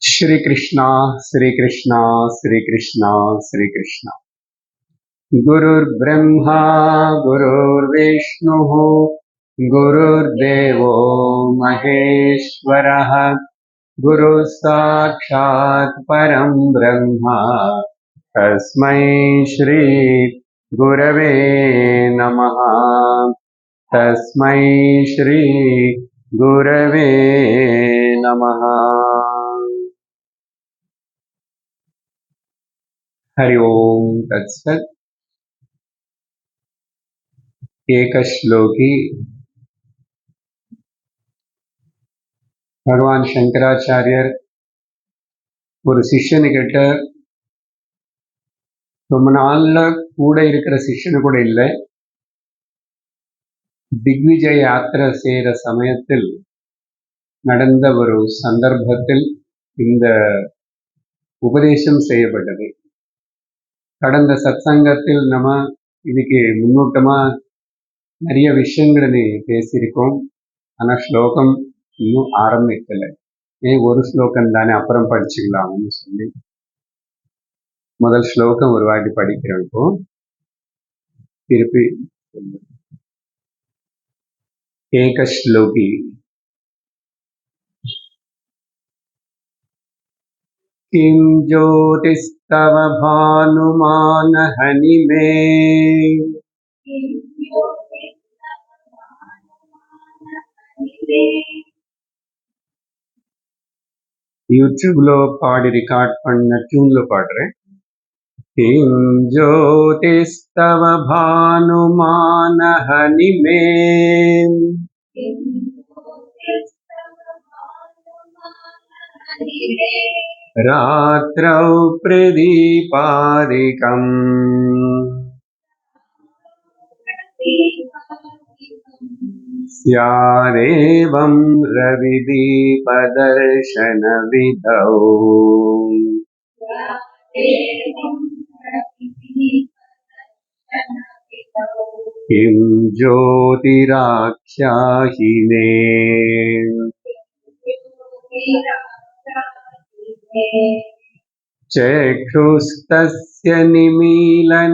श्री कृष्णा श्री कृष्णा श्री कृष्णा श्री कृष्णा। गुरुर्ब्रह्मा गुरुर्विष्णुः गुरुर्देवो महेश्वरः गुरुः साक्षात् परं ब्रह्म तस्मै श्री गुरवे नमः। तस्मै श्री गुरवे नमः। हरि ओम तत्सत्। एक श्लोकी भगवान शंकराचार्यर ஒரு சிஷ்யனுக்கிட்ட ரொம்ப நாள்ல கூட இருக்கிற சிஷ்யனு கூட இல்லை, திக்விஜய யாத்திரை செய்கிற சமயத்தில் நடந்த ஒரு சந்தர்ப்பத்தில் இந்த உபதேசம் செய்யப்பட்டது. கடந்த சத்சங்கத்தில் நம்ம இதுக்கு முன்னூட்டமா நிறைய விஷயங்களை பேசியிருக்கோம். ஆனால் ஸ்லோகம் இன்னும் ஆரம்பிக்கலை. ஒரு ஸ்லோகம் தானே, அப்புறம் படிச்சுக்கலாம்னு சொல்லி முதல் ஸ்லோகம் ஒரு வாட்டி படிக்கிறோம். இப்போ திருப்பி ஏக ஸ்லோகி. किं ज्योतिस्तव भानुमान हनिमे யூடியூப்ல பாடி ரெக்கார்ட் பண்ண டியூன்ல பாடுறேன். किं ज्योतिस्तव भानुमान हनिमे रात्रौ प्रदीपादिकम् स्यादेवं रविदीपदर्शनविधौ किं ज्योतिराख्याहिने चक्षुस्तस्य निमीलनादिसमये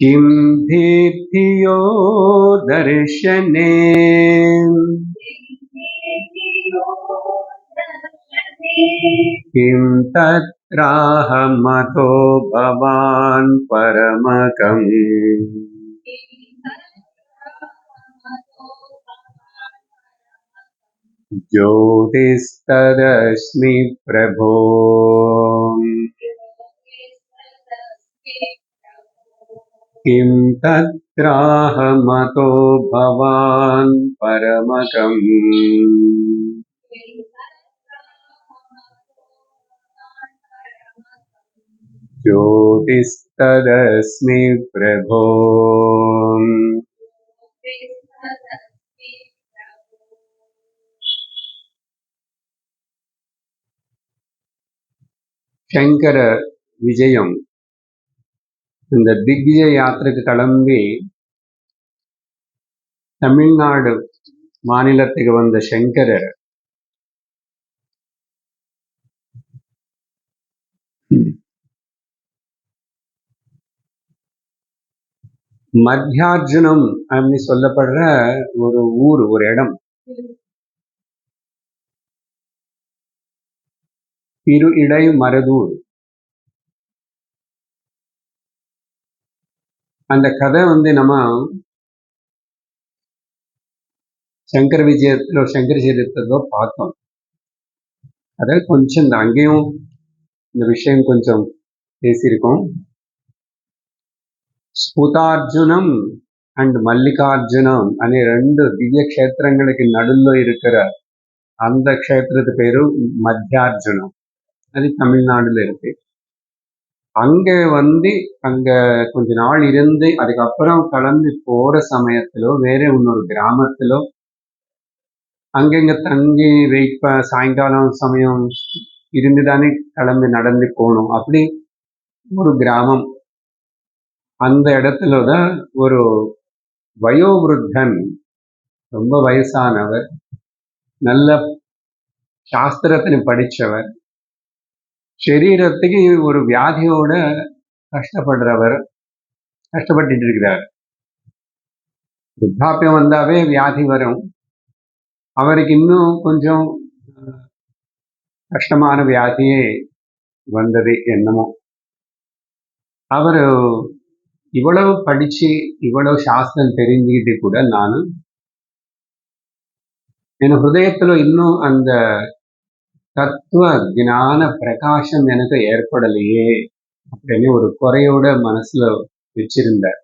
किं दीप्तियो दर्शने किं तत्राहमतो भवान् परमकम् ज्योतिस्तदस्मि प्रभो किं तत्राहमतो भवान् परमकम् ज्योतिस्तदस्मि प्रभो। சங்கர விஜயம், இந்த திக்விஜய யாத்திரைக்கு கிளம்பி தமிழ்நாடு மாநிலத்துக்கு வந்த சங்கரர் மத்தியார்ஜுனம் அப்படின்னு சொல்லப்படுற ஒரு ஊர், ஒரு இடம், திரு இடை மருதூர். அந்த கதை நம்ம சங்கர விஜயத்திலோ சங்கர சரித்திரத்திலோ பார்த்தோம். அதாவது கொஞ்சம் இந்த அங்கேயும் இந்த விஷயம் கொஞ்சம் பேசியிருக்கோம். ஸ்புதார்ஜுனம் அண்ட் மல்லிகார்ஜுனம் அనే ரெண்டு திவ்ய க்ஷேத்திரங்களுக்கு நடுவில் இருக்கிற அந்த க்ஷேத்திரத்து பேரு மத்தியார்ஜுனம். அது தமிழ்நாடுல இருக்கு. அங்க அங்க கொஞ்ச நாள் இருந்து அதுக்கப்புறம் கிளம்பி போற சமயத்திலோ வேற இன்னொரு கிராமத்திலோ அங்கங்க தங்கி சாயங்காலம் சமயம் இருந்துதானே கிளம்பி நடந்து போகணும். அப்படி ஒரு கிராமம் அந்த இடத்துல தான் ஒரு வயோவிருத்தன், ரொம்ப வயசானவர், நல்ல சாஸ்திரத்தினை படிச்சவர், சரீரத்துக்கு ஒரு வியாதியோட கஷ்டப்படுறவர், கஷ்டப்பட்டுட்டு இருக்கிறார். விருத்தாப்பியம் வந்தாவே வியாதி வரும். அவருக்கு இன்னும் கொஞ்சம் கஷ்டமான வியாதியே வந்தது என்னமோ. அவர் இவ்வளவு படிச்சு இவ்வளவு சாஸ்திரம் தெரிஞ்சுக்கிட்டு கூட நானும் என் ஹிருதயத்துல இன்னும் அந்த தத்துவ ஞான பிரகாசம் எனக்கு ஏற்படலையே அப்படின்னு ஒரு குறையோட மனசுல வச்சிருந்தார்.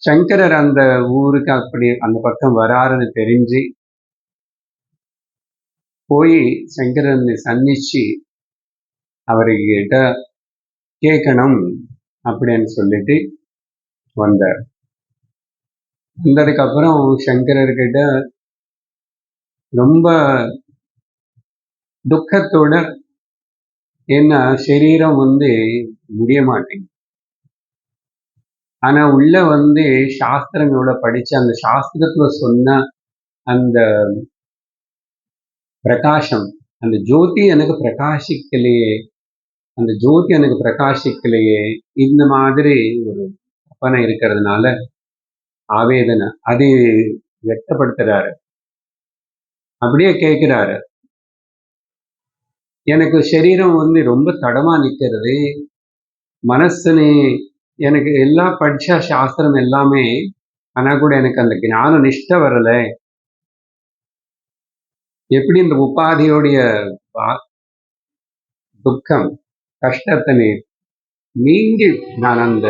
சங்கரர் அந்த ஊருக்கு அப்படி அந்த பக்கம் வராருன்னு தெரிஞ்சு போய் சங்கரனை சந்திச்சு அவர்கிட்ட கேட்கணும் அப்படின்னு சொல்லிட்டு வந்தார். வந்ததுக்கு அப்புறம் சங்கரர்கிட்ட ரொம்ப துக்கத்தோட, ஏன்னா சரீரம் முடிய மாட்டேங்குது, ஆனா உள்ள சாஸ்திரம் எவ்வளவு படிச்சு அந்த சாஸ்திரத்துல சொன்ன அந்த பிரகாசம், அந்த ஜோதி எனக்கு பிரகாசிக்கலையே, அந்த ஜோதி எனக்கு பிரகாசிக்கலையே, இந்த மாதிரி ஒரு கற்பனை இருக்கிறதுனால ஆவேதனை அது வெட்டப்படுத்துறாரு. அப்படியே கேட்கிறாரு, எனக்கு சரீரம் ரொம்ப தடமா நிக்கிறது, மனசுனே எனக்கு எல்லா படிச்ச சாஸ்திரம் எல்லாமே, ஆனா கூட எனக்கு அந்த ஞான நிஷ்டை வரல. எப்படி இந்த உபாதியோடைய துக்கம் கஷ்டத்தினை நீங்கி நான் அந்த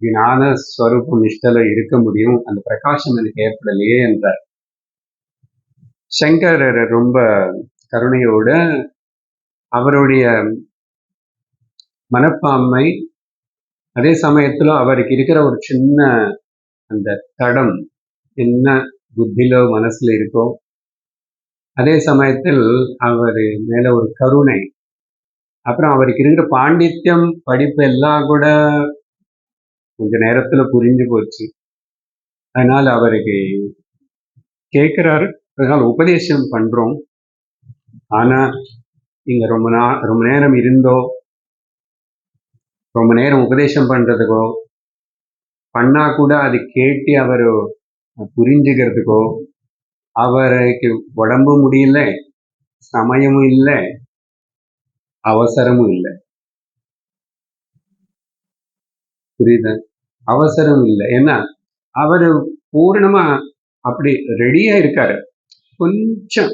ஞான ஸ்வரூபம் நிஷ்டல இருக்க முடியும், அந்த பிரகாசம் எனக்கு ஏற்படலையே என்றார். சங்கரர் ரொம்ப கருணையோட அவருடைய மனப்பான்மை, அதே சமயத்துல அவருக்கு இருக்கிற ஒரு சின்ன அந்த தடம் என்ன புத்தியில மனசுல இருக்கோ, அதே சமயத்தில் அவர் மேல ஒரு கருணை, அப்புறம் அவருக்கு இருக்கிற பாண்டித்யம் படிப்பு எல்லாம் கூட கொஞ்ச நேரத்துல புரிஞ்சு போச்சு. அதனால அவருக்கு கேட்கிறாரு, அதனால உபதேசம் பண்றோம், ஆனா நீங்க ரொம்ப நேரம் இருந்தோ, ரொம்ப நேரம் உபதேசம் பண்றதுக்கோ பண்ணா கூட அது கேட்டு அவர் புரிஞ்சுக்கிறதுக்கோ அவருக்கு உடம்பு முடியல, சமயமும் இல்லை, அவசரமும் இல்லை. புரியுது? அவசரம் இல்லை. ஏன்னா அவரு பூரணமா அப்படி ரெடியா இருக்காரு. கொஞ்சம்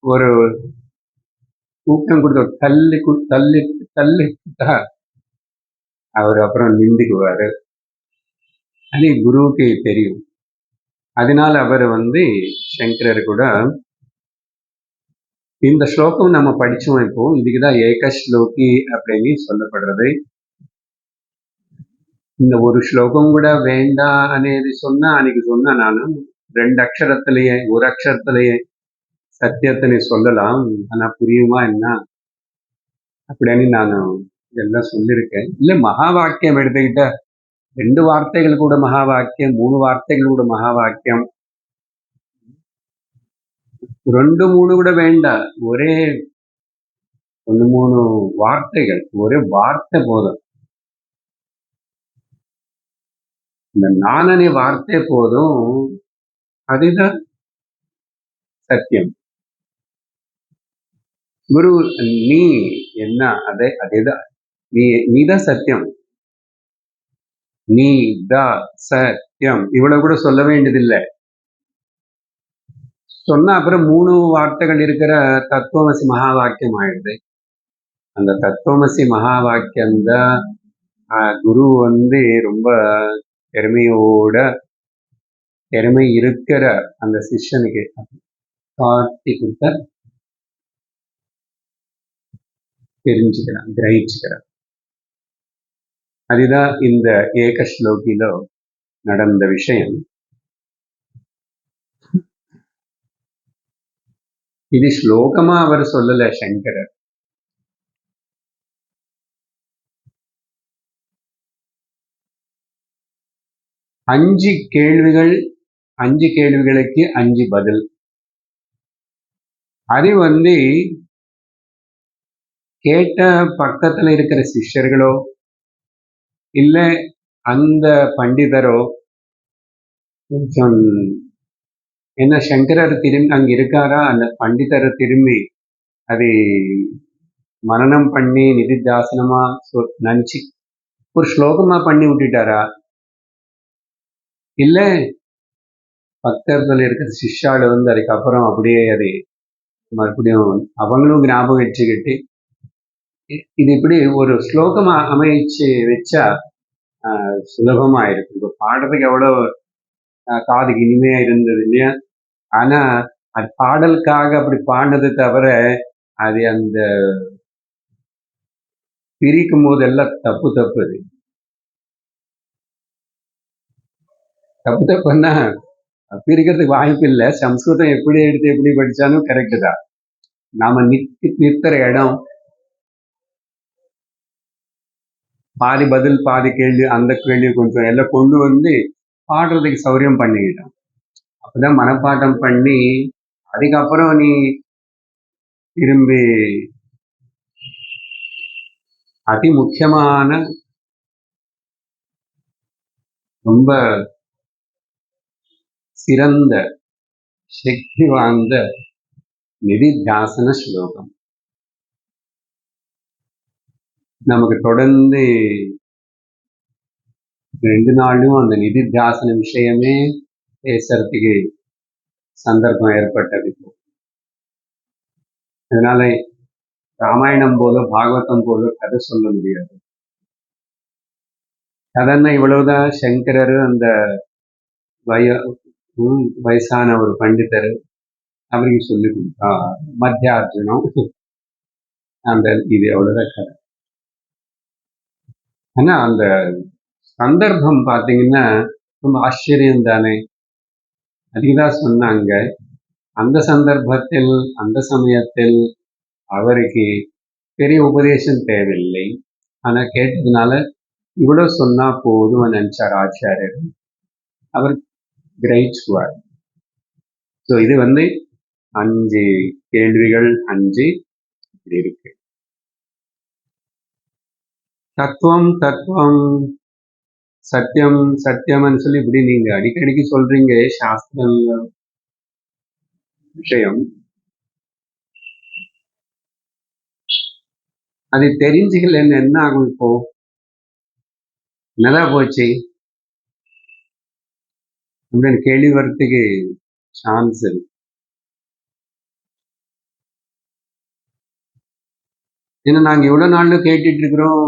ஒரு ஊக்கம் கொடுத்த தள்ளி தள்ளி தள்ளிட்டா அவர் அப்புறம் நிந்துக்குவாரு. அது குருவுக்கு தெரியும். அதனால அவர் சங்கரர் கூட இந்த ஸ்லோகம் நம்ம படிச்சோம். இப்போ இதுக்குதான் ஏக ஸ்லோகி அப்படின்னு சொல்லப்படுறது. இந்த ஒரு ஸ்லோகம் கூட வேண்டாம் అనేది சொன்னா, அன்னைக்கு சொன்னா நானும் 2 அக்ஷரத்திலேயே, ஒரு அக்ஷரத்திலேயே சத்தியத்தினை சொல்லலாம், ஆனா புரியுமா என்ன அப்படின்னு நான் எல்லாம் சொல்லியிருக்கேன். இல்ல மகா வாக்கியம் எடுத்துக்கிட்ட 2 வார்த்தைகள் கூட மகா வாக்கியம், 3 வார்த்தைகள் கூட மகா வாக்கியம், 2 3 கூட வேண்டாம், ஒரே 1 3 வார்த்தைகள், ஒரே வார்த்தை போதும். இந்த நானே வார்த்தை போதும், அதுதான் சத்தியம். குரு நீ என்ன, அதேதான், நீதான் சத்தியம், நீ த சத்தியம், இவ்வளவு கூட சொல்ல வேண்டியதில்லை. சொன்னா அப்புறம் 3 வார்த்தைகள் இருக்கிற தத்துவமசி மகா வாக்கியம் ஆயிடுது. அந்த தத்துவமசி மகா வாக்கியம் தான் குரு ரொம்ப திறமை இருக்கிற அந்த சிஷ்யனுக்கு காட்டி கொடுத்த தெரிஞ்சுக்கிறான், கிரகிச்சுக்கிறான். அதுதான் இந்த ஏக ஸ்லோகில நடந்த விஷயம். இது ஸ்லோகமா அவர் சொல்லல சங்கரர், 5 கேள்விகள், 5 கேள்விகளுக்கு 5 பதில். அது கேட்ட பக்கத்துல இருக்கிற சிஷ்யர்களோ இல்ல அந்த பண்டிதரோ கொஞ்சம் என்ன சங்கரர் திரும்பி அங்க இருக்காரா, அந்த பண்டிதரை திரும்பி அது மனனம் பண்ணி நிதித்தியாசனமா நினைச்சு ஒரு ஸ்லோகமா பண்ணி விட்டுட்டாரா, இல்ல பக்தர்கள் இருக்கிற சிஷ்யால அதுக்கப்புறம் அப்படியே அது மறுபடியும் அவங்களும் ஞாபகம் வச்சுக்கிட்டு இது இப்படி ஒரு ஸ்லோகமா அமைச்சு வச்சா சுலபமா இருக்கு. இப்போ பாடுறதுக்கு எவ்வளவு காதுக்கு இனிமையா இருந்தது இல்லையா? ஆனா அது பாடலுக்காக அப்படி பாடினது தவிர அது அந்த பிரிக்கும் போது எல்லாம் தப்பு தப்பு. அது தப்பு தப்புன்னா பிரிக்கிறதுக்கு வாய்ப்பு இல்லை. சம்ஸ்கிருதம் எப்படி எடுத்து எப்படி படிச்சாலும் கரெக்டு தான். நாம நிற்கிற இடம் பாதி பதில் பாதி கேள்வி, அந்த கேள்வி கொஞ்சம் எல்லாம் கொண்டு பாடுறதுக்கு சௌரியம் பண்ணிக்கிட்டோம். அப்பதான் மனப்பாடம் பண்ணி அதுக்கப்புறம் நீ திரும்பி அதி முக்கியமான ரொம்ப சிறந்த சக்தி வாய்ந்த நிதித்தியாசன ஸ்லோகம். நமக்கு தொடர்ந்து 2 நாளும் அந்த நிதித்தியாசன விஷயமே பேசுறதுக்கு சந்தர்ப்பம் ஏற்பட்டது. அதனால ராமாயணம் போல பாகவதம் போல கதை சொல்ல முடியாது. கதைன்னா இவ்வளவுதான். சங்கரர் அந்த வயசான ஒரு பண்டிதர் அவருக்கு சொல்லி கொடுத்தா மத்தியார்ஜுனம், அந்த இது எவ்வளவுதான் கதை. ஆனா அந்த சந்தர்ப்பம் பார்த்தீங்கன்னா ரொம்ப ஆச்சரியம் தானே. அதுக்குதான் சொன்னாங்க, அந்த சந்தர்ப்பத்தில் அந்த சமயத்தில் அவருக்கு பெரிய உபதேசம் தேவையில்லை, ஆனா கேட்டதுனால இவ்வளவு சொன்னா போதும் நினைச்சார் ஆச்சாரியர். அவர் கிரகிச்சுவார். ஸோ இது 5 கேள்விகள் 5 இப்படி இருக்கு. தத்துவம் தத்துவம் சத்தியம் சத்தியம்னு சொல்லி இப்படி நீங்க அடிக்கடிக்கு சொல்றீங்க சாஸ்திர விஷயம். அது தெரிஞ்சுக்கலன்னு என்ன ஆகும்? இப்போ நல்லா போச்சு அப்படின்னு கேள்வி வர்றதுக்கு சான்ஸ் இருக்கு. ஏன்னா நாங்க இவ்வளவு நாள்ல கேட்டுட்டு இருக்கிறோம்,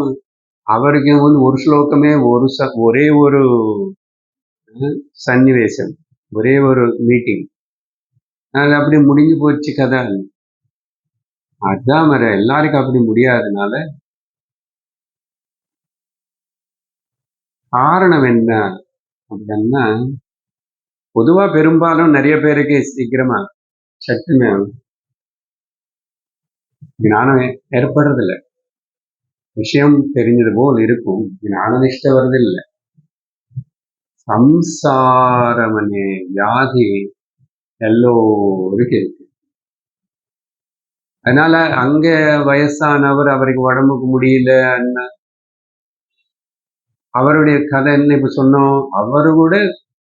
அவருக்கு ஒரு ஸ்லோகமே ஒரே ஒரு சன்னிவேசம், ஒரே ஒரு மீட்டிங், அது அப்படி முடிஞ்சு போச்சு கதை. அதான் வேற எல்லாருக்கும் அப்படி முடியாதனால காரணம் என்ன அப்படின்னா, பொதுவா பெரும்பாலும் நிறைய பேருக்கு சீக்கிரமா சட்டுன்னு ஞானம் ஏற்படுறதில்லை. விஷயம் தெரிஞ்சது போல் இருக்கும், ஞான நிஷ்டை வருதில்லை. சம்சாரமனே வியாதி எல்லோருக்கும் இருக்கு. அதனால அங்க வயசானவர், அவருக்கு உடம்புக்கு முடியல, அவருடைய கதை என்ன இப்ப சொன்னோம். அவரு கூட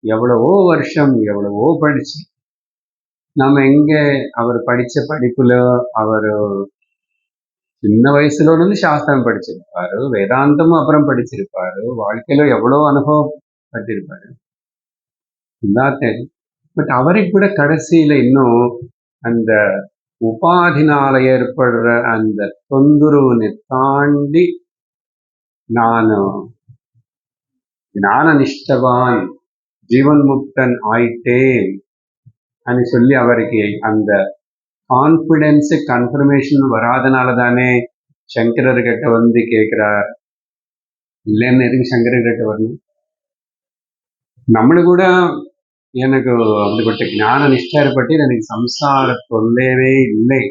எவ்வளவோ வருஷம் எவ்வளவோ படிச்சு, நாம எங்க அவர் படிச்ச படிப்புல அவர் சின்ன வயசுல சாஸ்திரம் படிச்சிருப்பாரு, வேதாந்தமும் அப்புறம் படிச்சிருப்பாரு, வாழ்க்கையில எவ்வளவு அனுபவம் பட்டிருப்பாரு, தெரியும். பட் அவருக்கு கூட கடைசியில இன்னும் அந்த உபாதினால ஏற்படுற அந்த தொந்தரவுனை தாண்டி நான் ஞான நிஷ்டவான் ஜீவன் முக்தன் ஆயிட்டேன் అని சொல்லி அவருக்கு அந்த கான்பிடன்ஸ் கன்ஃபர்மேஷன் வராதனால தானே சங்கரர்கிட்ட கேட்கிறார். இல்லைன்னு எதுக்கு சங்கரர்கிட்ட வரணும்? நம்மளு கூட எனக்கு அப்படிப்பட்ட ஞான நிஷ்டை ஏற்பட்டு எனக்கு சம்சார தொல்லையவே இல்லை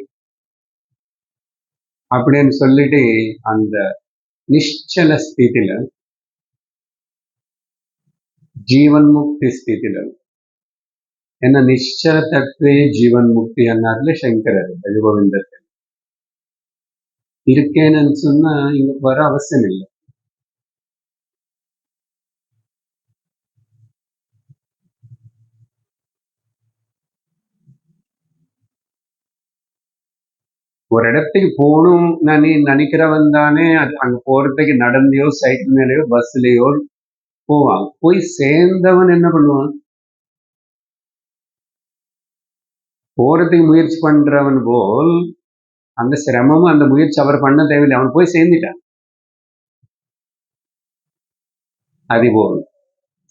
அப்படின்னு சொல்லிட்டு அந்த நிಶ್ಚಲ ஸ்திதியில జీవన్ముక్తి స్థితిలో என்ன நிச்சல தத்துவே ஜீவன் முக்தி அன்னார்ல சங்கரர் ரகுகோவிந்தர் இருக்கேன்னு சொன்னா இங்க வர அவசியம் இல்லை. ஒரு இடத்துக்கு போகணும் நினைக்கிறவன் தானே அது அங்க போறதுக்கு நடந்தையோ சைக்கிள் மேலேயோ பஸ்லயோ போவான். போய் சேர்ந்தவன் என்ன பண்ணுவான்? போறதுக்கு முயற்சி பண்றவன் போல் அந்த சிரமமும் அந்த முயற்சி அவர் பண்ண தேவையில்லை, அவன் போய் சேர்ந்துட்டான். அதுபோல்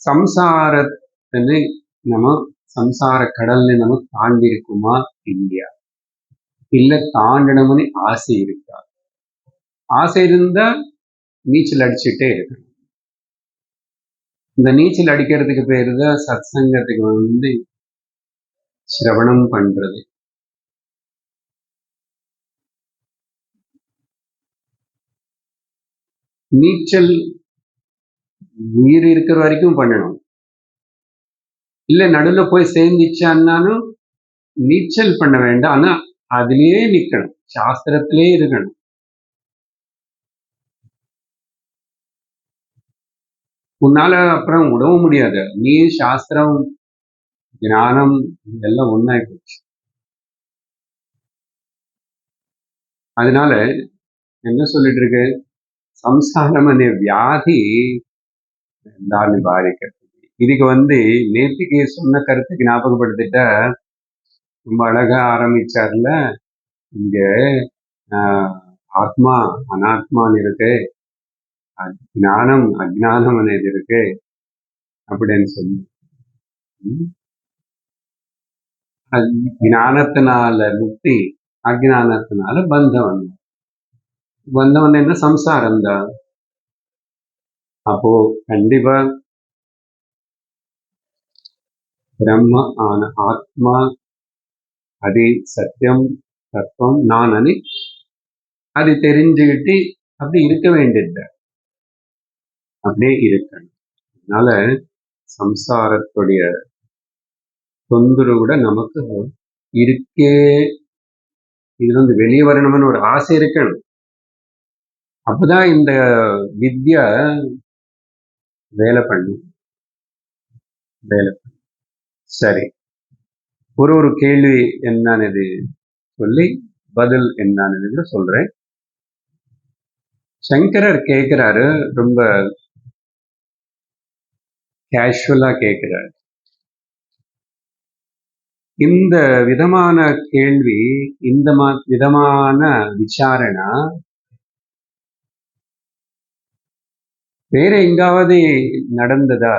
சம்சாரத்தினை நம்ம சம்சார கடல்ல நம்ம தாண்டி இருக்குமா இல்லையா, இல்ல தாண்டணும்னு ஆசை இருக்கா? ஆசை இருந்தா நீச்சல் அடிச்சுட்டே இருக்கணும். இந்த நீச்சல் அடிக்கிறதுக்கு பேரு தான் சத்சங்கத்துக்கு வந்து சிரவணம் பண்றது. நீச்சல் உயிர் இருக்கிற வரைக்கும் பண்ணணும். இல்ல நடுவுல போய் சேர்ந்துச்சான்னாலும் நீச்சல் பண்ண வேண்டாம், ஆனா அதுலயே நிக்கணும், சாஸ்திரத்திலே இருக்கணும். உன்னால அப்புறம் விடவும் முடியாது. நீ சாஸ்திரம் ஞானம் இதெல்லாம் ஒன்னாய் போச்சு. அதனால என்ன சொல்லிட்டு இருக்கு, சம்சாரம் அనే வியாதி தானி பாதிக்கிறது. இதுக்கு வந்து நேத்திக்கு சொன்ன கருத்துக்கு ஞாபகப்படுத்திட்ட ரொம்ப அழகா ஆரம்பிச்சார்ல. இங்க ஆத்மா அனாத்மான்னு இருக்கு, ஞானம் அஜ்ஞானம் అనేది இருக்கு அப்படின்னு சொல்லி, ஞானத்தினால முக்தி, அஜ்ஞானத்தினால பந்தம். பந்தம் என்ன? சம்சாரம் தான். அப்போ கண்டிப்பா பிரம்ம ஆன ஆத்மா அது சத்தியம் தத்துவம் நான் అని அது தெரிஞ்சுக்கிட்டு அப்படி இருக்க வேண்டியது, அப்படியே இருக்கணும். அதனால சம்சாரத்துடைய தொந்தரவு கூட நமக்கு இருக்கே, இதுல இருந்து வெளியே வரணும்னு ஒரு ஆசை இருக்கணும். அப்பதான் இந்த வித்யா வேலை பண்ணும். சரி, ஒரு கேள்வி என்னன்னு சொல்லி பதில் என்னன்னு சொல்றேன். சங்கரர் கேட்கிறாரு, ரொம்ப கேஷுவலா கேட்கிறாரு. இந்த விதமான கேள்வி, இந்த விதமான விசாரணா வேற எங்காவது நடந்ததா?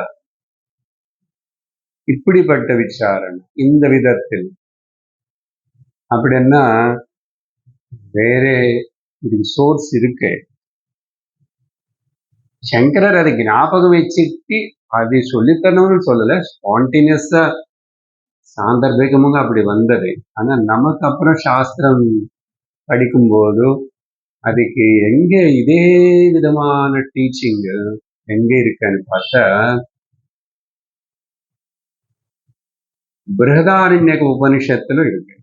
இப்படிப்பட்ட விசாரணை இந்த விதத்தில் அப்படின்னா வேற இதுக்கு சோர்ஸ் இருக்கு. சங்கரர் அதை ஞாபகம் வச்சுட்டு அது சொல்லித்தரணும்னு சொல்லல, ஸ்பான்டேனியஸா சாந்தர்பிகமாக அப்படி வந்தது. ஆனா நமக்கு அப்புறம் சாஸ்திரம் படிக்கும்போது அதுக்கு எங்க இதே விதமான டீச்சிங் எங்க இருக்குன்னு பார்த்தா, பிருஹதாரண்யக உபனிஷத்துல இருக்கு.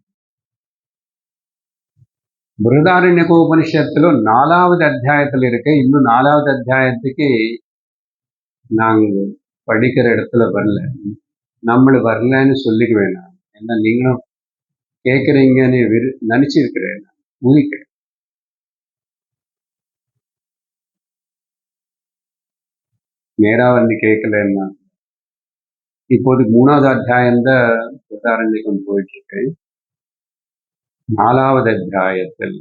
பிருஹதாரண்யக உபனிஷத்துல 4வது அத்தியாயத்துல இருக்கு. இன்னும் 4வது அத்தியாயத்துக்கு நாங்க படிக்கிற இடத்துல வரல, நம்மளுக்கு வரலன்னு சொல்லிக்க வேணாம். ஏன்னா நீங்களும் கேட்குறீங்கன்னு நினைச்சிருக்கிறேன், ஊகிக்கிறேன். நேரா வந்து கேட்கலன்னா இப்போது 3வது அத்தியாயம் தான் பிருஹதாரண்யகம் போயிட்டு இருக்கு. 4வது அத்தியாயத்தில்,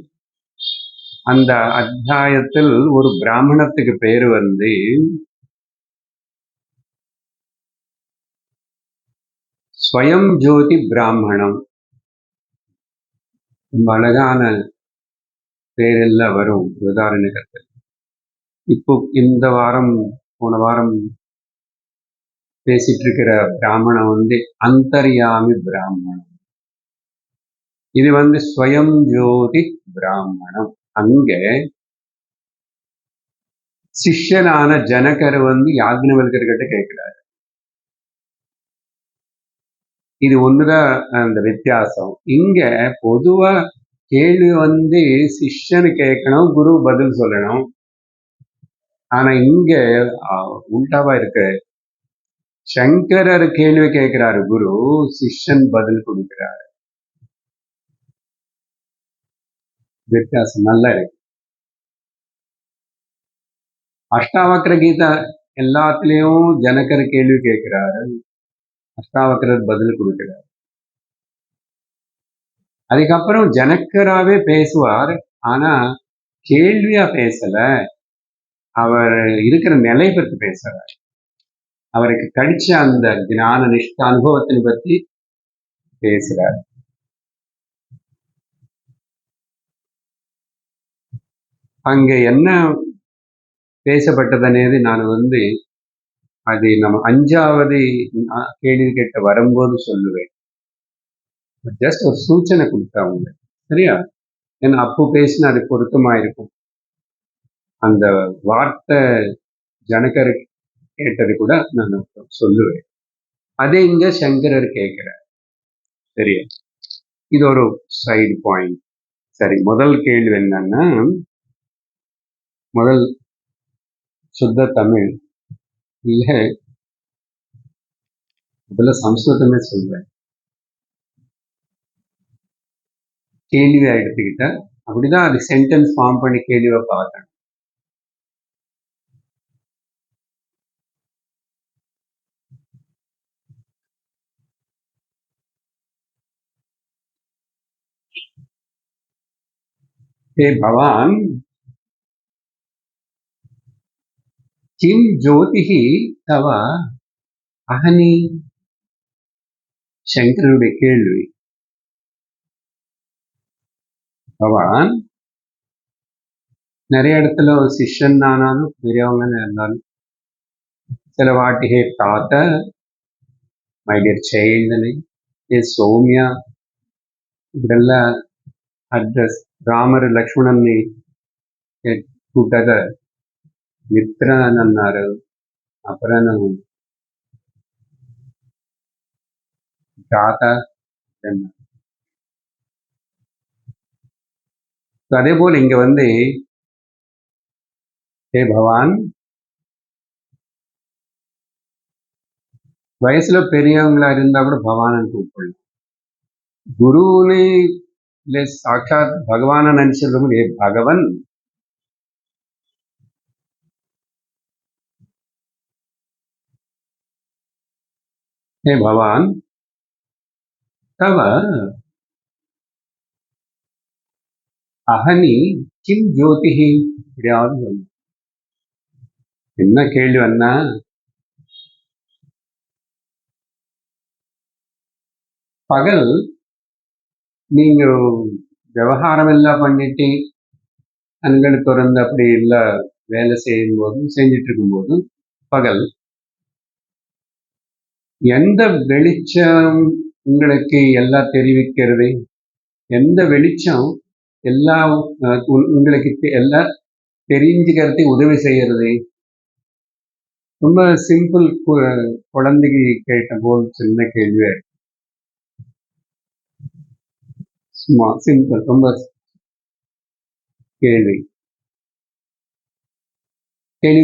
அந்த அத்தியாயத்தில் ஒரு பிராமணத்துக்கு பேரு வந்து ஸ்வயம் ஜோதி பிராமணம். ரொம்ப அழகான பேரெல்லாம் வரும் பிருஹதாரண்யகத்தில். இப்போ இந்த வாரம் போன வாரம் பேசிட்டு இருக்கிற பிராமணம் வந்து அந்தர்யாமி பிராமணம். இது வந்து ஸ்வயம் ஜோதி பிராமணம். அங்க சிஷ்யனான ஜனகர் வந்து யாக்ஞவல்கர்கிட்ட கேட்கிறாரு, இது ஒண்ணுதான் அந்த வித்தியாசம். இங்க பொதுவா கேள்வி சிஷ்யனு கேட்கணும், குரு பதில் சொல்லணும். ஆனா இங்க உல்டாவா இருக்கு. சங்கரர் கேள்வி கேட்கிறாரு, குரு சிஷ்யன் பதில் கொடுக்கிறாரு. வித்தியாசம் நல்லா இருக்கு. அஷ்டாவக்ர கீதா எல்லாத்துலயும் ஜனகர் கேள்வி கேட்கிறாரு, அஷ்டாவக்ரர் பதில் கொடுக்கிறார். அதுக்கப்புறம் ஜனக்கராவே பேசுவார், ஆனா கேள்வியா பேசல, அவர் இருக்கிற நிலை பற்றி பேசுறார். அவருக்கு கிடைச்ச அந்த ஞான நிஷ்ட அனுபவத்தினை பற்றி பேசுறார். அங்க என்ன பேசப்பட்டதனேது நான் அது நம்ம 5வது கேள்வி கேட்ட வரும்போது சொல்லுவேன். ஜஸ்ட் ஒரு சூச்சனை கொடுத்தவங்க, சரியா? ஏன்னா அப்போ பேசினா அது பொருத்தமா இருக்கும். அந்த வார்த்தை ஜனகர் கேட்டது கூட நான் சொல்லுவேன். அதே இங்க சங்கரர் கேட்கிறார், சரியா? இது ஒரு சைடு பாயிண்ட். சரி, முதல் கேள்வி என்னன்னா, முதல் சுத்த தமிழ் இல்ல முதல்ல சம்ஸ்கிருதமே சொல்றேன். கேள்வியா எடுத்துக்கிட்டா அப்படிதான் அது சென்டென்ஸ் ஃபார்ம் பண்ணி கேள்வியை பார்த்தேன். हे भवान् किं ज्योतिः तव अहनि? சங்கரனுடைய கேள்வி. பகவான் நிறைய இடத்துல ஒரு சிஷ்யன் ஆனாலும் பெரியவங்கன்னு இருந்தாலும் சில வாட்டி ஹே தாத்த, மை டியர் சைல்டுன்னு, ஹே சௌமியா இப்படியெல்லாம் அட்ரஸ். ராமர் லக்ஷ்மணన్ని கூட்டாக మిత్రన్ అన్నారు, అపరను తాత అన్నారు. அதே போல் இங்க ஹே பகவான், வயசுல பெரியவங்களா இருந்தா கூட பகவான் கூப்பிடலாம். குருன்னு இல்லை சாட்சாத் பகவான நினைச்சிருக்கும், ஹே பகவன். हे भवान तव அகனி கிம் ஜோதிஹி? இப்படியாவது என்ன கேள்வி அண்ணா? பகல் நீங்க விவகாரம் எல்லாம் பண்ணிட்டு கண்கள் திறந்து அப்படி இல்லை வேலை செய்யும் போதும் செஞ்சிட்டு இருக்கும் போதும் பகல் எந்த வெளிச்சம் உங்களுக்கு எல்லாம் தெரிவிக்கிறது? எந்த வெளிச்சம் எல்லாம் உங்களுக்கு எல்லாம் தெரிஞ்சுக்கிறதை உதவி செய்யறது? ரொம்ப சிம்பிள், குழந்தைக்கு கேட்ட போல் சின்ன கேள்வி. சும்மா சிம்பிள், ரொம்ப கேள்வி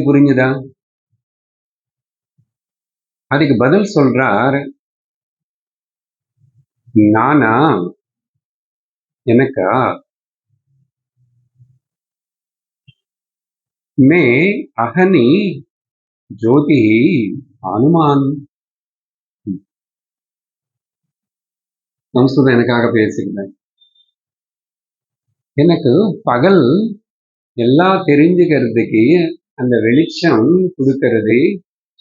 புரிஞ்சுதா? அதுக்கு பதில் சொல்றார், நானா? எனக்கா? மே அகனி ஜோதி அனுமான். சம்ஸ்கிருதம் எனக்காக பேசுகிறேன். எனக்கு பகல் எல்லாம் தெரிஞ்சுக்கிறதுக்கு அந்த வெளிச்சம் கொடுக்கிறது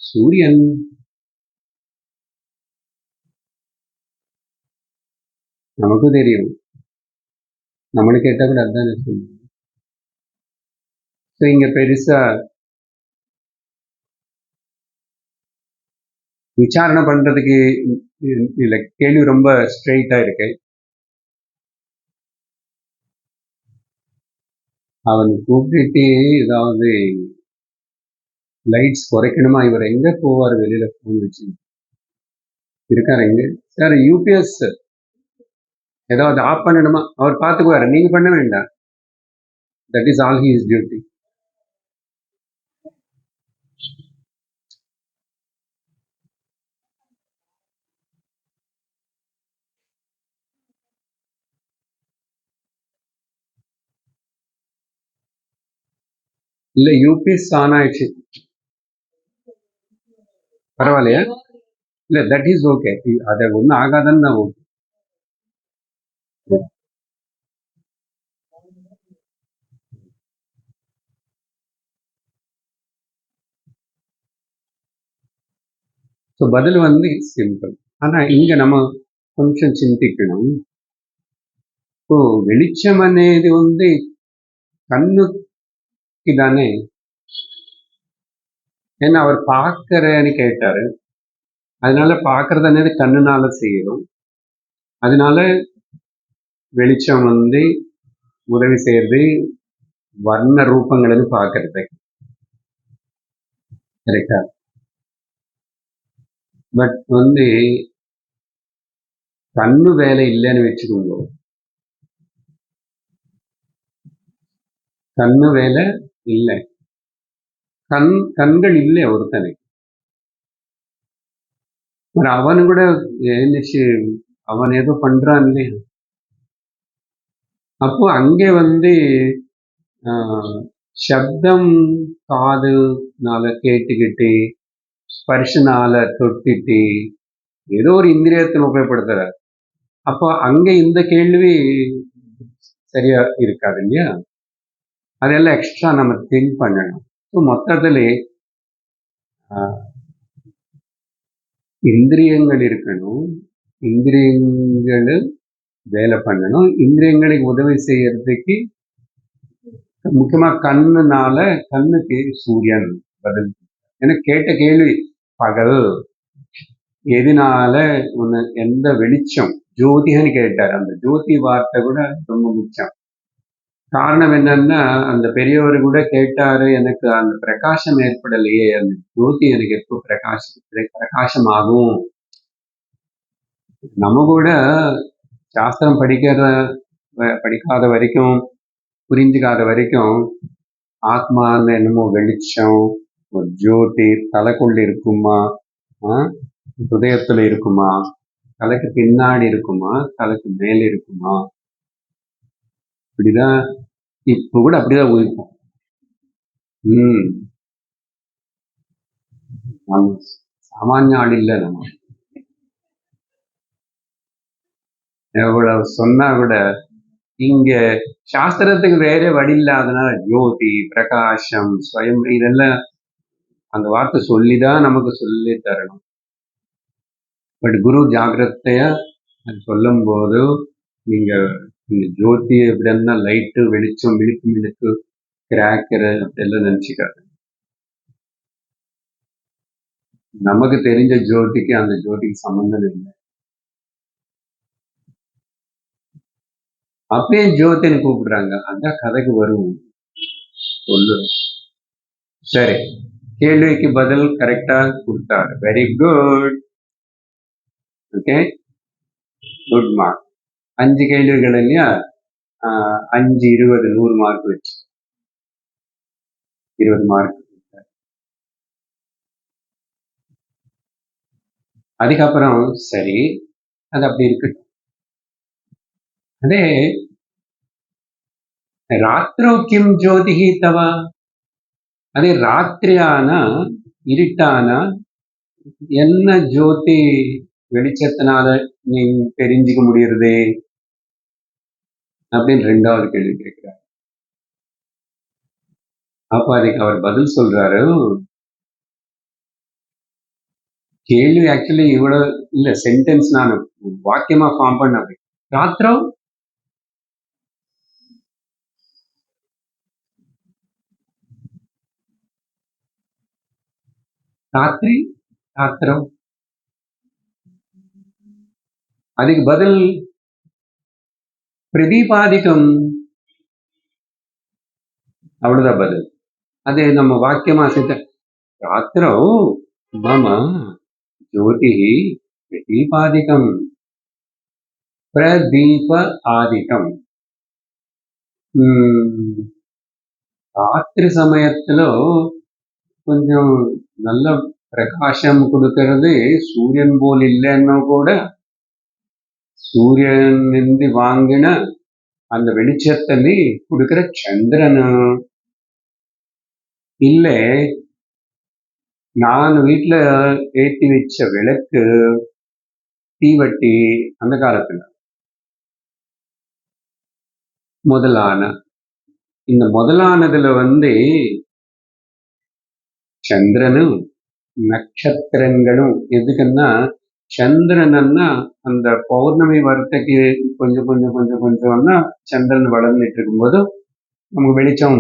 சூரியன். நமக்கு தெரியும், நம்மளுக்கு கேட்டா கூட அதுதான் சொல்லுவோம். இங்க பெருசா விசாரணை பண்றதுக்கு இல்ல, கேள்வி ரொம்ப ஸ்ட்ரெயிட்டா இருக்கு. அவன் கூப்பிட்டு ஏதாவது லைட்ஸ் குறைக்கணுமா? இவர் எங்க போவார் வெளியில போன் வச்சு? இருக்காரு இங்க சார். யூபிஎஸ் ஏதாவது ஆஃப் பண்ணணுமா அவர் பார்த்துக்குவாரு, நீங்க பண்ண வேண்டாம். That is all he is duty. இல்ல யூபிஎஸ் ஆன் ஆயிடுச்சு, பரவாயில்லையா? இல்ல தட் இஸ் ஓகே, அதை ஒன்றும் ஆகாதுன்னு நான் ஓகே. ஸோ பதில் வந்து சிம்பிள். ஆனா இங்க நம்ம కొంచెం చింతిக்கணும். இப்போ வெளிச்சம் అనేది வந்து கண்ணுக்கு தானே, ஏன்னா அவர் பார்க்கறேன்னு கேட்டாரு, அதனால பார்க்கறது అనేది கண்ணுனால செய்யறோம். அதனால வெளிச்சம் வந்து உதவி செய்யறது வர்ண ரூபங்களுக்கு பார்க்கறது, கரெக்டா? பட் வந்து கண்ணு வேலை இல்லைன்னு வச்சுக்கோங்க, கண்ணு வேலை இல்லை, கண்கள் இல்லை ஒருத்தனுக்கு. మరి அவனு கூட எழுந்துச்சு அவன் ஏதோ பண்றான் இல்லையா? அப்போ அங்கே வந்து சப்தம் காதுனால கேட்டுக்கிட்டு, ஸ்பர்ஷனால தொட்டுட்டு, ஏதோ ஒரு இந்திரியத்தில் உபயோகப்படுத்துறாரு. அப்போ அங்க இந்த கேள்வி சரியா இருக்காது இல்லையா? அதெல்லாம் எக்ஸ்ட்ரா நம்ம திங்க் பண்ணணும். ஸோ மொத்தத்துல இந்திரியங்கள் இருக்கணும், இந்திரியங்கள் வேலை பண்ணணும், இந்திரியங்களுக்கு உதவி செய்யறதுக்கு முக்கியமா கண்ணுனால, கண்ணுக்கு சூரியன் பதில். எனக்கு கேட்ட கேள்வி பகல் எதனால எந்த வெளிச்சம் ஜோதின்னு கேட்டார். அந்த ஜோதி வார்த்தை கூட ரொம்ப முக்கியம். காரணம் என்னன்னா, அந்த பெரியவர் கூட கேட்டாரு, எனக்கு அந்த பிரகாசம் ஏற்படலையே, அந்த ஜோதி எனக்கு எப்போ பிரகாசம் ஆகும்? நம்ம கூட சாஸ்திரம் படிக்காத வரைக்கும், புரிஞ்சுக்காத வரைக்கும் ஆத்மான்னு என்னமோ வெளிச்சம், ஒரு ஜோதி தலைக்குள்ள இருக்குமா, ஹிருதயத்துல இருக்குமா, தலைக்கு பின்னாடி இருக்குமா, தலைக்கு மேல இருக்குமா, இப்படிதான் இப்ப கூட அப்படிதான் ஊகிப்போம். சாமானிய ஆள் இல்லை நம்ம. எவ்வளவு சொன்னா கூட இங்க சாஸ்திரத்துக்கு வேற வழி இல்லாதனால ஜோதி, பிரகாசம், ஸ்வயம் இதெல்லாம் அந்த வார்த்தை சொல்லிதான் நமக்கு சொல்லி தரணும். பட் குரு ஜாகிரதையா சொல்லும் போது நீங்க ஜோதி எப்படின்னா லைட்டு வெளிச்சம், மினுக்கு கிராக்கர் அப்படியெல்லாம் நினைச்சுக்காது. நமக்கு தெரிஞ்ச ஜோதிக்கு அந்த ஜோதிக்கு சம்பந்தம் இல்லை. அப்பயே ஜோதின்னு கூப்பிடுறாங்க, அதான் கதைக்கு வரும் சொல்லு. சரி, கேள்விக்கு பதில் கரெக்டா கொடுத்தாரு, very good. Okay, good mark. 5 கேள்விகள் இல்லையா? 5, 20, 100 மார்க் வச்சு 20 மார்க். அதுக்கப்புறம் சரி, அது அப்படி இருக்கட்டும். அதே ராத்திரோ கிம் ஜோதிஹி தவா, அதே ராத்திரியான இருட்டான என்ன ஜோதி வெளிச்சத்தினால நீங்க தெரிஞ்சுக்க முடியறது அப்படின்னு 2வது கேள்வி கேட்கிறார். அப்ப அதுக்கு அவர் பதில் சொல்றாரு, கேள்வி ஆக்சுவலி இவ்வளவு இல்ல, சென்டென்ஸ் நான் வாக்கியமா ஃபார்ம் பண்ண. ராத்திரம் ராத்திரி, ராத்திரம், அதுக்கு பதில் பிரதீபாதிக்கம், அவ்வளவுதான் பதில். அது நம்ம வாக்கியமா சேர்த்த ராத்திரம் மம ஜோதி பிரதீபாதிகம் பிரதீப ஆதிக்கம் ராத்திரி சமயத்துல கொஞ்சம் நல்ல பிரகாசம் கொடுக்கறது சூரியன் போல் இல்லைன்னா கூட சூரியனிಂದ வாங்கின அந்த வெளிச்சத்தை கொடுக்கிற சந்திரனு இல்லை நான் வீட்டுல ஏற்றி வச்ச விளக்கு தீவட்டி அந்த காலத்துல முதலான இந்த முதலானதுல சந்திரனும் நட்சத்திரங்களும் எதுக்குன்னா சந்திரன்னா அந்த பௌர்ணமி வரத்துக்கு கொஞ்சம் கொஞ்சம் கொஞ்சம் கொஞ்சம்னா சந்திரன் வளர்ந்துட்டு இருக்கும்போது நமக்கு வெளிச்சம்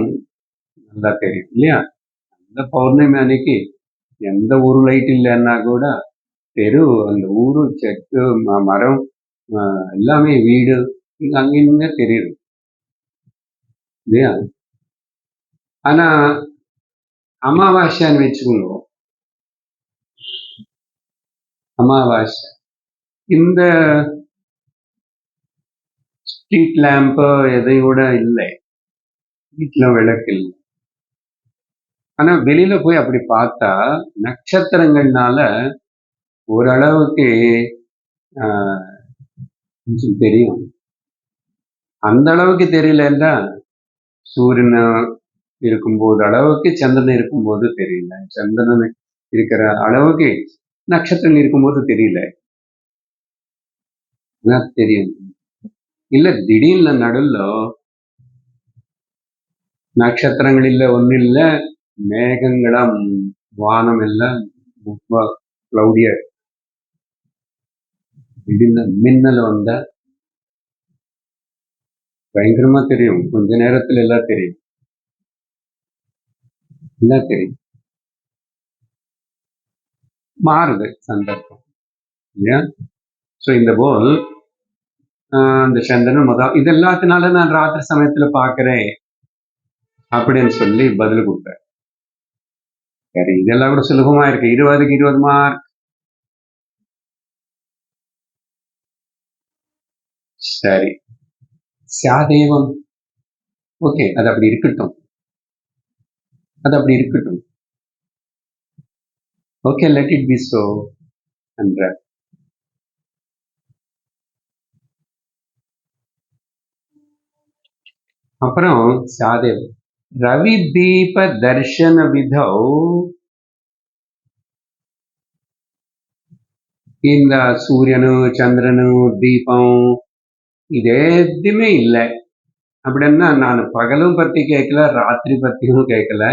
நல்லா தெரியும் இல்லையா. அந்த பௌர்ணமி அன்னைக்கு எந்த ஊரு லைட் இல்லைன்னா கூட தெரு அந்த ஊரு செக்கு மரம் எல்லாமே வீடு அங்கிருந்தே தெரியுது இல்லையா. ஆனா அமாவாசைன்னு வச்சுக்கோங்க, அமாவாசை இந்த ஸ்ட்ரீட் லேம்பு எதையோட இல்லை, வீட்டுல விளக்கு இல்லை. ஆனா வெளியில போய் அப்படி பார்த்தா நட்சத்திரங்கள்னால ஓரளவுக்கு கொஞ்சம் தெரியும். அந்த அளவுக்கு தெரியலன்னா சூரியன் இருக்கும்போது அளவுக்கு சந்திரன் இருக்கும்போது தெரியல, சந்திரன் இருக்கிற அளவுக்கு நட்சத்திரம் இருக்கும்போது தெரியல தெரியும். இல்ல திடீர்னு நடுல நட்சத்திரங்கள் இல்ல, ஒன்னும் இல்ல, மேகங்களாம் வானம் எல்லாம் ரொம்ப கிளவுடியா திடீர்னு மின்னல் வந்தா பயங்கரமா தெரியும். கொஞ்ச நேரத்துல எல்லாம் தெரியும், எல்லாம் தெரியும். மாறுது சந்தர்ப்பம் இல்லையா. ஸோ இந்த போல் அந்த சந்திரன் இது எல்லாத்தினால நான் ராத்திரி சமயத்துல பாக்குறேன் அப்படின்னு சொல்லி பதில் கொடுப்பேன். சரி, இதெல்லாம் கூட சுலபமா இருக்கு. 20க்கு 20 மார்க். சரி, சாதேவம் ஓகே, அது அப்படி இருக்கட்டும், அது அப்படி இருக்கட்டும். Okay, let it be so என்ற அப்புறம் சாதேவ் ரவி தீப தர்ஷன விதோ இந்த சூரியனு சந்திரனு தீபம் இது எதுவுமே இல்லை அப்படின்னா நான் பகலும் பத்தி கேட்கல, ராத்திரி பத்தியும் கேட்கல.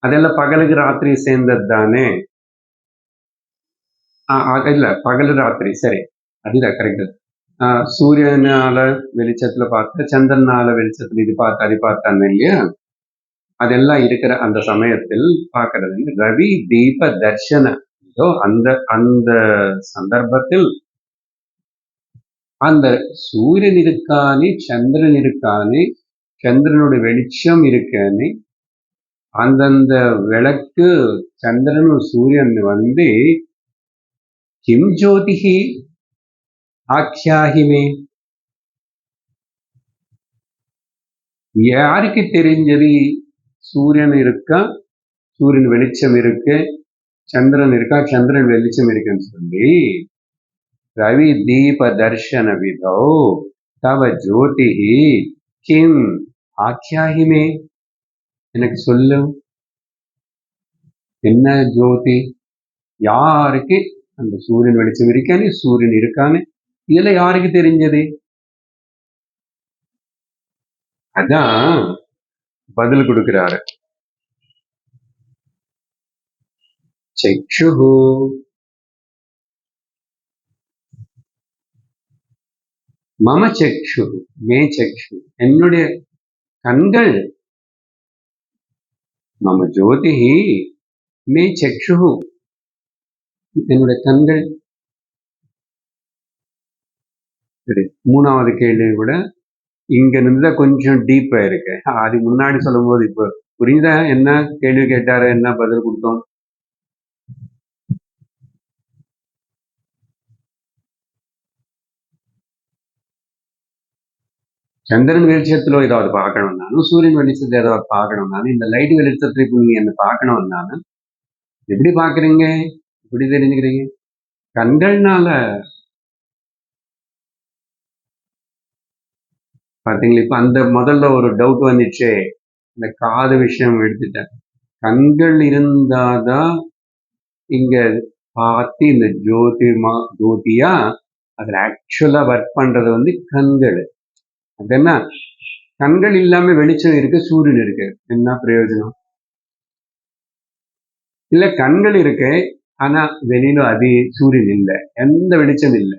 அதெல்லாம் பகலுக்கு ராத்திரி சேர்ந்தது தானே. இல்ல பகல் ராத்திரி, சரி, அதுதான் கரெக்ட். சூரியனால வெளிச்சத்துல பார்த்த, சந்திரனால வெளிச்சத்துல இது பார்த்து அது பார்த்தான்னு இல்லையா. அதெல்லாம் இருக்கிற அந்த சமயத்தில் பார்க்கறது ரவி தீப தர்ஷன. அந்த அந்த சந்தர்ப்பத்தில் அந்த சூரியன் இருக்கானே, சந்திரன் இருக்கானே, சந்திரனுடைய வெளிச்சம் இருக்கானே, அந்தந்த விளக்கு சந்திரனும் சூரியன் கிம் ஜோதிஹி ஆக்யாஹிமே, யாருக்கு தெரிஞ்சது சூரியன் இருக்கா, சூரியன் வெளிச்சம் இருக்கு, சந்திரன் இருக்கா, சந்திரன் வெளிச்சம் இருக்குன்னு சொல்லி ரவி தீப தர்ஷன விதோ தவ ஜோதிஹி கிம் ஆக்யாஹிமே, எனக்கு சொல்லு என்ன ஜோதி, யாருக்கு அந்த சூரியன் வெளிச்சம் இருக்கானே, சூரியன் இருக்கானே, இதுல யாருக்கு தெரிஞ்சது. அதான் பதில் கொடுக்கிறாரு. சக்ஷுஹு மம சக்ஷு மே சக்ஷு, என்னுடைய கண்கள், மம ஜோதிஹி மே சக்ஷுஹு, என்னுடைய கண்கள். சரி, மூணாவது கேள்வி கூட இங்க இருந்து கொஞ்சம் டீப்பா இருக்கு. அது முன்னாடி சொல்லும் போது இப்போ புரியுதா என்ன கேள்வி கேட்டாரு, என்ன பதில் கொடுத்தோம். சந்திரன் வெளிச்சத்துல ஏதாவது பார்க்கணும்னாலும், சூரியன் வெளிச்சத்துல ஏதாவது பார்க்கணும்னாலும், இந்த லைட் வெளிச்சத்துல இப்ப நீங்க என்ன பார்க்கணும்னாலும் எப்படி பார்க்கறீங்க? எப்படி தெரிஞ்சுக்கிறீங்க? கண்கள்னால. பாத்தீங்களா? இப்ப அந்த முதல்ல ஒரு டவுட் வந்துச்சே, இந்த காது விஷயம் எடுத்துட்டேன். கண்கள் இருந்தாதான் இங்க பார்த்து இந்த ஜோதியா அதுல ஆக்சுவலா ஒர்க் பண்றது வந்து கண்கள். அது என்ன, கண்கள் இல்லாம வெளிச்சம் இருக்கு, சூரியன் இருக்கு, என்ன பிரயோஜனம்? இல்ல, கண்கள் இருக்கு, ஆனா வெளியில அது சூரியன் இல்ல, எந்த வெளிச்சம் இல்ல,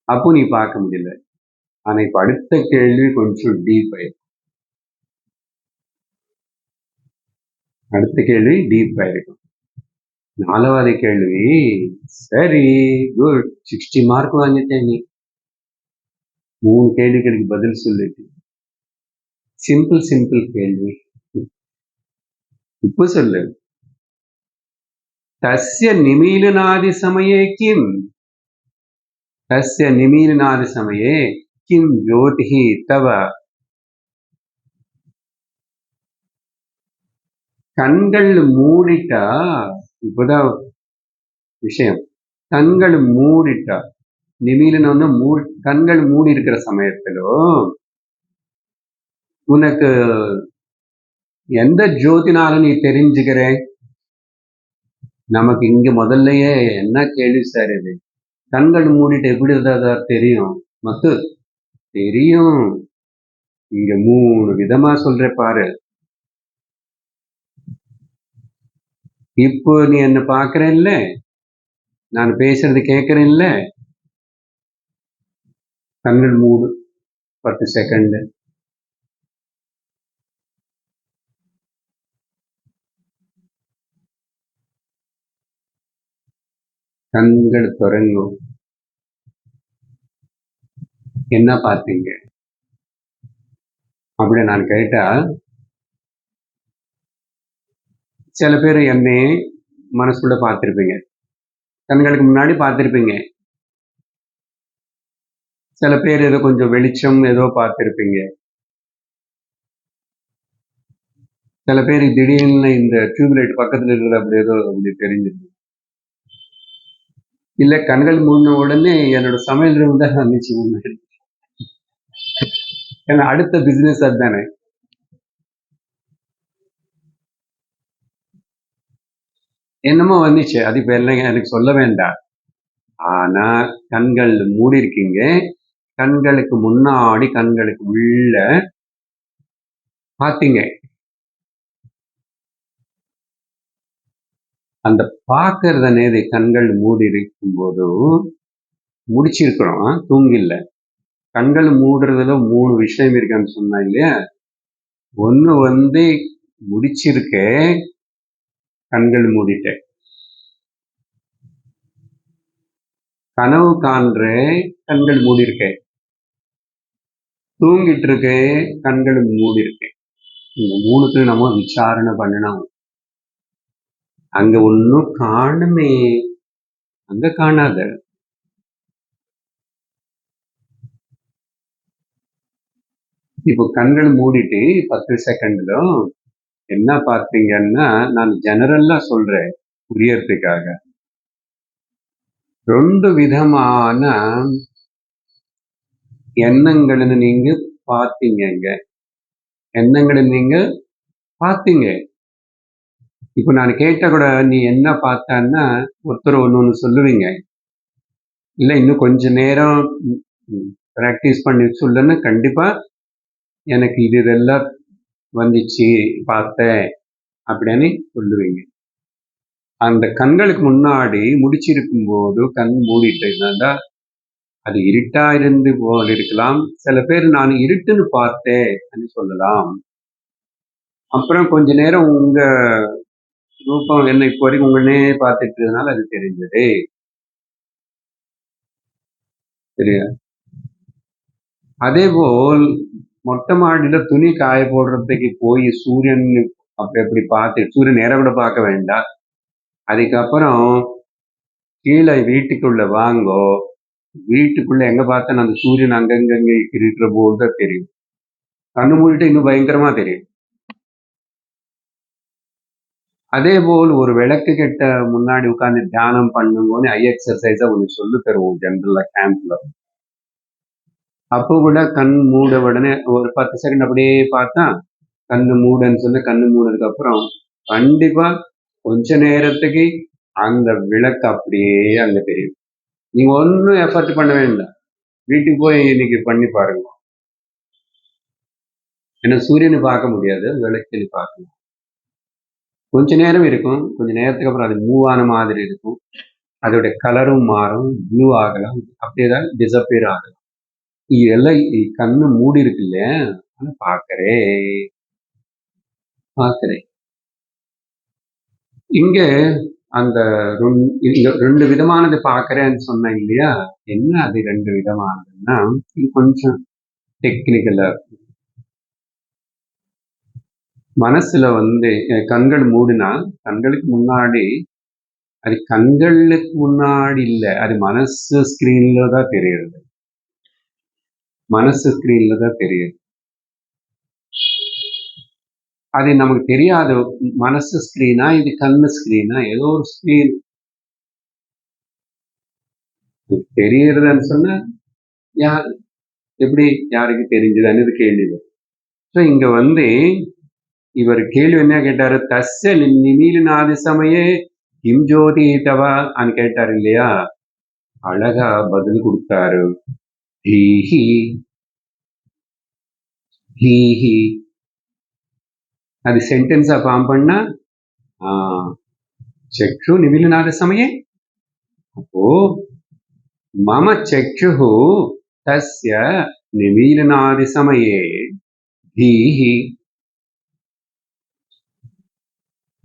அப்போ நீ பார்க்க முடியல. ஆனா இப்ப அடுத்த கேள்வி கொஞ்சம் டீப் ஆயிருக்கும். அடுத்த கேள்வி டீப் ஆயிருக்கும். 4வது கேள்வி, சரி குட், 60 மார்க் வாங்கிட்டேன் நீ. 3 கேள்விகளுக்கு பதில் சொல்லிட்டு. சிம்பிள் கேள்வி. இப்ப சொல்லு. தஸ்ய நிமீலனாதி சமயே கிம்? தஸ்ய நிமீலனாதி சமயே கிம் ஜோதிஹி தவ? கண்கள் மூடிட்டா, இப்பதான் விஷயம். கண்கள் மூடிட்டா, நிமீலனம் கண்கள் மூடி இருக்கிற சமயத்திலும் உனக்கு எந்த ஜோதினால நீ தெரிஞ்சுக்கிற? நமக்கு இங்க முதல்லயே என்ன கேள்வி சார் இது? கண்கள் மூடிட்டு எப்படி தெரியும்? மத்து தெரியும். இங்க 3 விதமா சொல்ற பாரு. இப்போ நீ என்ன பாக்குறேன்ல, நான் பேசுறது கேட்கறேன்ல, கண்கள் மூடு 10 செகண்ட். கண்கள் தொடங்கும். என்ன பார்த்தீங்க அப்படி நான் கேட்டா, சில பேர் என்னையே மனசுக்குள்ள பார்த்திருப்பீங்க, கண்களுக்கு முன்னாடி பார்த்திருப்பீங்க. சில பேர் ஏதோ கொஞ்சம் வெளிச்சம் ஏதோ பார்த்திருப்பீங்க. சில பேர் திடீர்னு இந்த டியூப்லைட் பக்கத்துல இருக்கிற அப்படி ஏதோ அப்படி தெரிஞ்சிருக்கு. இல்ல, கண்கள் மூடின உடனே என்னோட சமையல் ரூம் தான் வந்துச்சு முன்னாடி. ஏன்னா அடுத்த பிசினஸ் அதுதானே. என்னமோ வந்துச்சு, அது இப்ப எல்லாம் எனக்கு சொல்ல வேண்டாம். ஆனா கண்கள் மூடி இருக்கீங்க, கண்களுக்கு முன்னாடி கண்களுக்கு உள்ள பாத்தீங்க. அந்த பாக்குறத நேரே கண்கள் மூடி இருக்கும் போது முடிச்சிருக்கிறோம், தூங்கில்ல. கண்கள் மூடுறதுல 3 விஷயம் இருக்குன்னு சொன்னா இல்லையா? ஒண்ணு வந்து முடிச்சிருக்க, கண்கள் மூடிட்டேன். கனவு காண்ற, கண்கள் மூடி இருக்கேன். தூங்கிட்டு இருக்கேன், கண்கள் மூடி இருக்கேன். இந்த 3க்கு நம்ம விசாரணை பண்ணணும். அங்க ஒன்னும் காணுமே, அங்க காணாத. இப்போ கண்கள் மூடிட்டு 10 செகண்ட்ல என்ன பார்த்தீங்கன்னா, நான் ஜெனரலா சொல்றேன் புரியறதுக்காக. 2 விதமான எண்ணங்களை நீங்க பார்த்தீங்க. எண்ணங்களை நீங்க பார்த்தீங்க. இப்போ நான் கேட்ட கூட நீ என்ன பார்த்தன்னா ஒருத்தர் ஒண்ணு சொல்லுவீங்க. இல்ல இன்னும் கொஞ்ச நேரம் பிராக்டிஸ் பண்ணி சொல்லுன்னு கண்டிப்பா எனக்கு இதெல்லாம் வந்துச்சு பார்த்தேன் அப்படின்னு சொல்லுவீங்க. அந்த கண்களுக்கு முன்னாடி முடிச்சிருக்கும் போது கண் மூடிட்டு இருந்தா அது இருட்டா இருந்து போல இருக்கலாம். சில பேர் நான் இருட்டுன்னு பார்த்தேன் சொல்லலாம். அப்புறம் கொஞ்ச நேரம் உங்க ரூபம் என்ன இப்போ வரைக்கும் உங்களே பார்த்துட்டு இருந்ததுனால அது தெரிஞ்சது. சரியா? அதே போல் மொட்டை மாடியில துணி காய போடுறதுக்கு போய் சூரியன் அப்படி பார்த்து, சூரியன் நேரம் கூட பார்க்க வேண்டாம். அதுக்கப்புறம் கீழே வீட்டுக்குள்ள வாங்கோ, வீட்டுக்குள்ள எங்க பார்த்தா அந்த சூரியன் அங்கங்க இருக்கிற போது தான் தெரியும். கண்ணு மூடிட்டு இன்னும் பயங்கரமா தெரியும். அதே போல் ஒரு விளக்கு கிட்ட முன்னாடி உட்கார்ந்து தியானம் பண்ணும்போது ஐ எக்ஸசைஸா ஒண்ணு சொல்லி தருவோம் ஜென்ரலா கேம்ப்ல. அப்போ கூட கண் மூட உடனே ஒரு 10 செகண்ட் அப்படியே பார்த்தா கண்ணு மூடன்னு சொல்லி கண்ணு மூடுனதுக்கு அப்புறம் கண்டிப்பா கொஞ்ச நேரத்துக்கு அந்த விளக்கு அப்படியே அங்க தெரியும். நீங்க ஒன்றும் எஃபர்ட் பண்ண வேண்டாம். வீட்டுக்கு போய் இன்னைக்கு பண்ணி பாருங்க. ஏன்னா சூரியனை பார்க்க முடியாது, விளக்கில் பார்க்கலாம். கொஞ்ச நேரம் இருக்கும், கொஞ்ச நேரத்துக்கு அப்புறம் அது மூவ் ஆன மாதிரி இருக்கும். அதோட கலரும் மாறும், ப்ளூ ஆகலாம், அப்படியேதான் டிசப்பியர் ஆகலாம். இதெல்லாம் கண்ணு மூடி இருக்கு இல்லையா, பார்க்கிறேன். இங்க அந்த ரெண்டு விதமானது பார்க்கிறேன்னு சொன்னேன் இல்லையா, என்ன அது ரெண்டு விதமானதுன்னா இது கொஞ்சம் டெக்னிக்கலா இருக்கு. மனசுல கண்கள் மூடினா கண்களுக்கு முன்னாடி, அது கண்களுக்கு முன்னாடி இல்ல, அது மனசு ஸ்கிரீன்ல தான் தெரியுது. மனசு ஸ்கிரீன்ல தான் தெரியுது. அது நமக்கு தெரியாது மனசு ஸ்கிரீனா இது கண்ணு ஸ்கிரீனா, ஏதோ ஒரு ஸ்கிரீன் தெரியறதுன்னு சொன்னா எப்படி யாருக்கு தெரிஞ்சதுன்னு கேள்வி. ஸோ இங்க இவர் கேள்வி என்ன கேட்டாரு, தஸ்ய நிமீலினாதி சமயே கிம் ஜோதி தவா அன்னு கேட்டாரு இல்லையா, அழகா பதில் கொடுத்தாரு. ஹீஹி ஹீஹி, அது சென்டென்ஸா ஃபார்ம் பண்ணா சக்ஷு நிமிலனாத சமயே, அப்போ மம சக்ஷு தஸ்ய நிமீலனாதி சமயே தீஹி,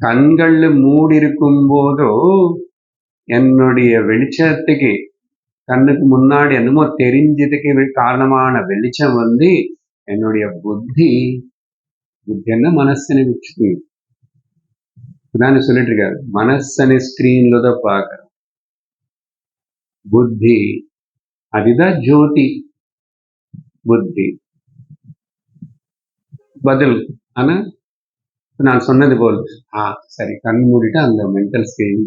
கண்கள் மூடிருக்கும் போதோ என்னுடைய வெளிச்சத்துக்கு கண்ணுக்கு முன்னாடி என்னமோ தெரிஞ்சதுக்கு காரணமான வெளிச்சம் என்னுடைய புத்தி என்ன மனசனை வச்சு சொல்லிட்டு இருக்காரு. மனசனை ஸ்கிரீன்ல தான் பார்க்கறோம், புத்தி அதுதான் ஜோதி. புத்தி பதில். ஆனா நான் சொன்னது போல் சரி, கண் மூடிட்டு அந்த மென்டல் ஸ்கிரீன்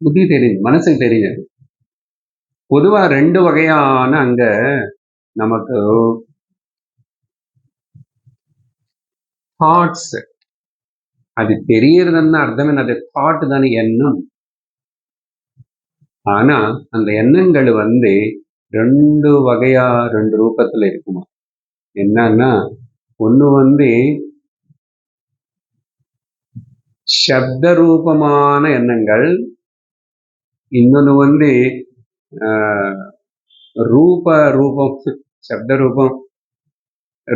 புத்தி தெரியுது, மனசுக்கு தெரியுது. பொதுவா ரெண்டு வகையான அங்க நமக்கு தாட்ஸ், அது தெரியறதுன்னு அர்த்தம் என்ன, அது தாட் தானே, எண்ணம். ஆனா அந்த எண்ணங்கள் ரெண்டு வகையா ரெண்டு ரூபத்துல இருக்குமா. என்னன்னா ஒண்ணு சப்த ரூபமான எண்ணங்கள், இன்னொன்னு ரூபம் சப்த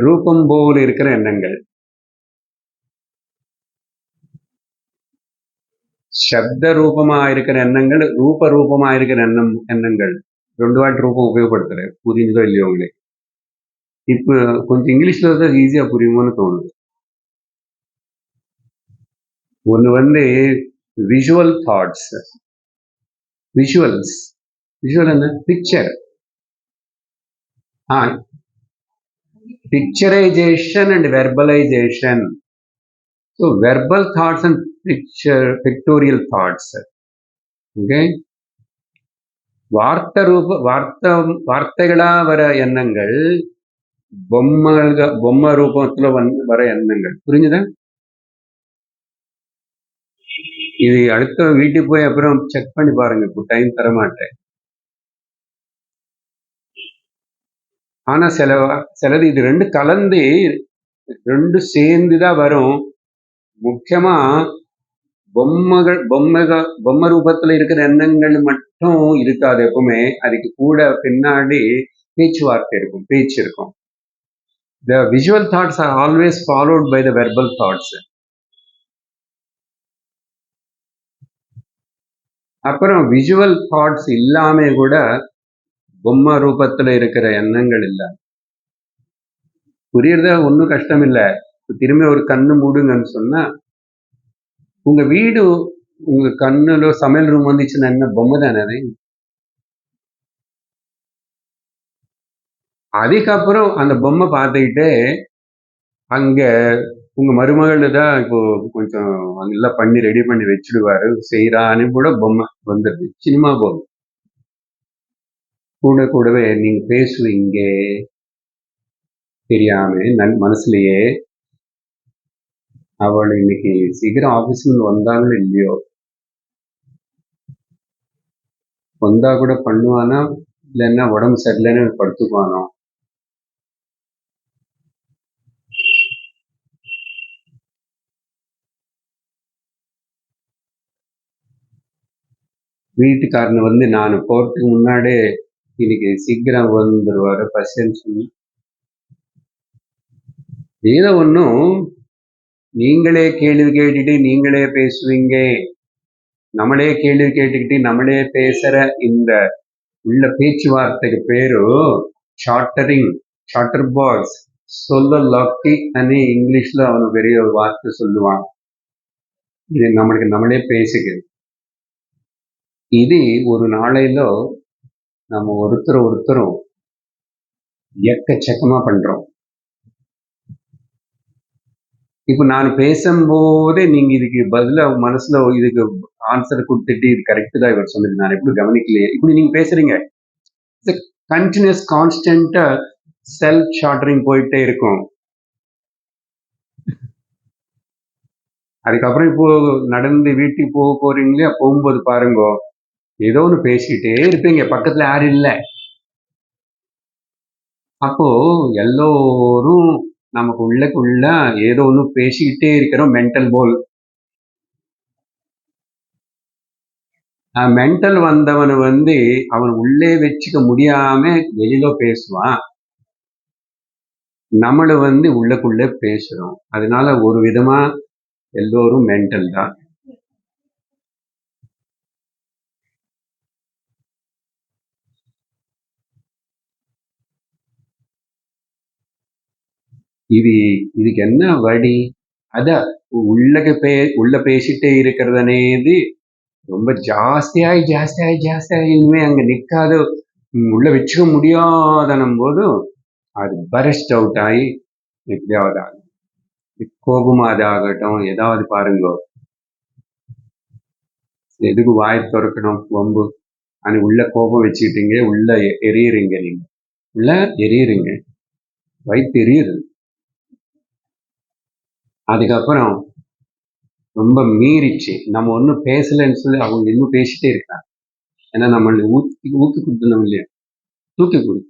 ரூபம் போல் இருக்கிற எண்ணங்கள். சப்த ரூபமா இருக்கிற எண்ணங்கள், ரூபமா இருக்கிற எண்ணங்கள் ரெண்டு வாட்டி ரூபம் உபயோகப்படுத்துறேன். புரியுதோ இல்லையோ உங்களுக்கு? இப்ப கொஞ்சம் இங்கிலீஷ்ல தான் ஈஸியா புரியுமோன்னு தோணுது. ஒண்ணு விஷுவல் தாட்ஸ், விஷுவல் என்ன, picture, picturization and verbalization. So verbal thoughts and pictorial thoughts. Okay, வார்த்தைகளா வர எண்ணங்கள், பொம்மை ரூபத்துல வர எண்ணங்கள். புரிஞ்சுதா? இது அடுத்த வீட்டுக்கு போய் அப்புறம் செக் பண்ணி பாருங்க, இப்போ டைம் தர மாட்டேன். ஆனா சிலது இது ரெண்டு கலந்து ரெண்டு சேர்ந்துதான் வரும். முக்கியமா பொம்மை ரூபத்துல இருக்கிற எண்ணங்கள் மட்டும் இருக்காது எப்பவுமே. அதுக்கு கூட பின்னாடி பேச்சுவார்த்தை இருக்கும், பேச்சு இருக்கும். The visual thoughts are always followed by the verbal thoughts. அப்புறம் விஷுவல் தாட்ஸ் இல்லாம கூட பொம்மை ரூபத்துல இருக்கிற எண்ணங்கள் இல்ல. புரியறத ஒன்றும் கஷ்டம் இல்லை. திரும்ப ஒரு கண்ணு மூடுங்கன்னு சொன்னா, உங்க வீடு உங்க கண்ணுல சமையல் ரூம் வந்துச்சுன்னா என்ன, பொம்மை தானே அது? அதுக்கப்புறம் அந்த பொம்மை பார்த்துக்கிட்டே அங்க உங்க மருமகள் தான் இப்போ கொஞ்சம் எல்லாம் பண்ணி ரெடி பண்ணி வச்சிடுவாரு செய்யறான்னு கூட பொம்மை வந்துடுது. சினிமா பொம்மை. கூடவே நீங்க பேசுவீங்க தெரியாம மனசுலயே அவள் இன்னைக்கு சீக்கிரம் ஆபீஸ்ல வந்தாங்களோ இல்லையோ, வந்தா கூட பண்ணுவானா இல்லைன்னா உடம்பு சரியில்லைன்னு படுத்துக்குவானோ. வீட்டுக்காரன் வந்து நான் போறதுக்கு முன்னாடியே இன்னைக்கு சீக்கிரம் வந்துருவாரு பசின்னு சொல்லி ஏதோ ஒன்றும் நீங்களே கேள்வி கேட்டுட்டு நீங்களே பேசுவீங்க, நம்மளே கேள்வி கேட்டுக்கிட்டு நம்மளே பேசுற இந்த உள்ள பேச்சுவார்த்தைக்கு பேரு ஷார்ட்டர் பாக்ஸ் சொல்ல லக்கி అని ఇంగ్లీష్లో அவனு பெரிய ஒரு வார்த்தை சொல்லுவான். இது நம்மளுக்கு நம்மளே பேசிக்கிறது. ఇది ஒரு நாளையிலோ நம்ம ஒருத்தரும் எக்கச்சக்கமா பண்றோம். இப்போ நான் பேசும்போதே நீங்க இதுக்கு பதிலா மனசுல இதுக்கு ஆன்சர் கொடுத்துட்டு இது கரெக்ட் தான் இவர் சொன்னது நான் எப்படி கவனிக்கலையே இப்படி நீங்க பேசுறீங்க. கண்டினியூஸ் கான்ஸ்டன்டா செல்ஃப் ஷார்ட்டரிங் போயிட்டே இருக்கும். அதுக்கப்புறம் இப்போ நடந்து வீட்டுக்கு போக போறீங்களே, போகும்போது பாருங்க ஏதோ ஒன்று பேசிக்கிட்டே இருப்பீங்க, பக்கத்துல யாரும் இல்லை. அப்போ எல்லோரும் நமக்கு உள்ளக்குள்ள ஏதோ ஒன்று பேசிக்கிட்டே இருக்கிறோம். மென்டல் போல் மென்டல் வந்தவன் வந்து அவன் உள்ளே வச்சுக்க முடியாம வெளியில பேசுவான். நம்மள வந்து உள்ளக்குள்ள பேசுறோம். அதனால ஒரு விதமா எல்லோரும் மென்டல் தான். இதுக்கு என்ன வழி? அதான் உள்ள பேசிட்டே இருக்கிறதனேது ரொம்ப ஜாஸ்தியாகி இனிமே அங்க நிக்காத உள்ள வச்சுக்க முடியாதனும் போது அது பரஸ்ட் அவுட் ஆகி எப்படியாவது ஆகும். கோபமாகட்டும் ஏதாவது பாருங்க, எதுக்கு வாய் திறக்கணும் வம்பு அது உள்ள கோபம் வச்சுக்கிட்டீங்க, உள்ள எரியுறீங்க, நீங்க உள்ள எரியுறீங்க, வயிற்று எரியுது. அதுக்கப்புறம் ரொம்ப மீறிச்சு, நம்ம ஒன்றும் பேசலைன்னு சொல்லி அவங்க இன்னும் பேசிட்டே இருக்காங்க. ஏன்னா நம்மளை ஊக்கி கொடுத்தணும் இல்லையா, தூக்கி கொடு,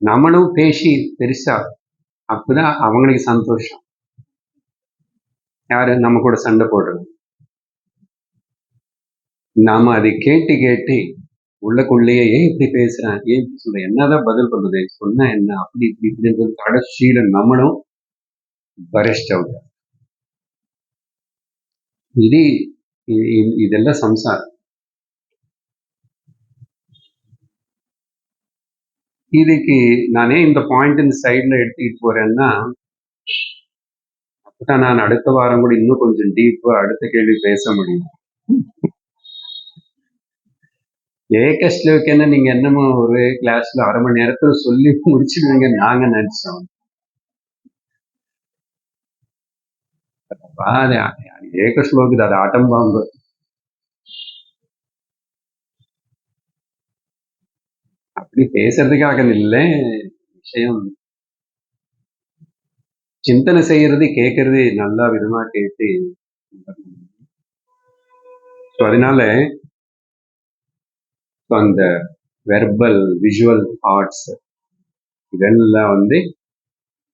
நம்மளும் பேசி பெருசா, அப்பதான் அவங்களுக்கு சந்தோஷம். யாரு நம்ம கூட சண்டை போடுறது. நாம அதை கேட்டு உள்ளக்குள்ளேயே ஏன் இப்படி பேசுறேன், ஏன் இப்படி சொல்றேன், என்னதான் பதில் பண்ணுறது, சொன்னா என்ன, அப்படி இப்படின்றது கடைசியில நம்மளும் பரஸ்ட் அவுட். இதெல்லாம் சம்சாரம். இதுக்கு நானே இந்த பாயிண்ட் இந்த சைட்ல எடுத்துக்கிட்டு போறேன்னா, அப்பதான் நான் அடுத்த வாரம் கூட இன்னும் கொஞ்சம் டீப்பா அடுத்த கேள்வி பேச முடியும். ஏகஸ்லோக்கு என்ன நீங்க என்னமோ ஒரு கிளாஸ்ல 1/2 மணி நேரத்துல சொல்லி முடிச்சிடுவீங்க நாங்க நினைச்சோம். ஏகஸ்லோக்கு அது ஆட்டம் பாம்பு. அப்படி பேசுறதுக்காக இல்லை விஷயம், சிந்தனை செய்யறது கேட்கறது நல்லா விதமா கேட்டு. அதனால அந்த வெர்பல் விஷுவல் ஆர்ட்ஸ் இதெல்லாம் வந்து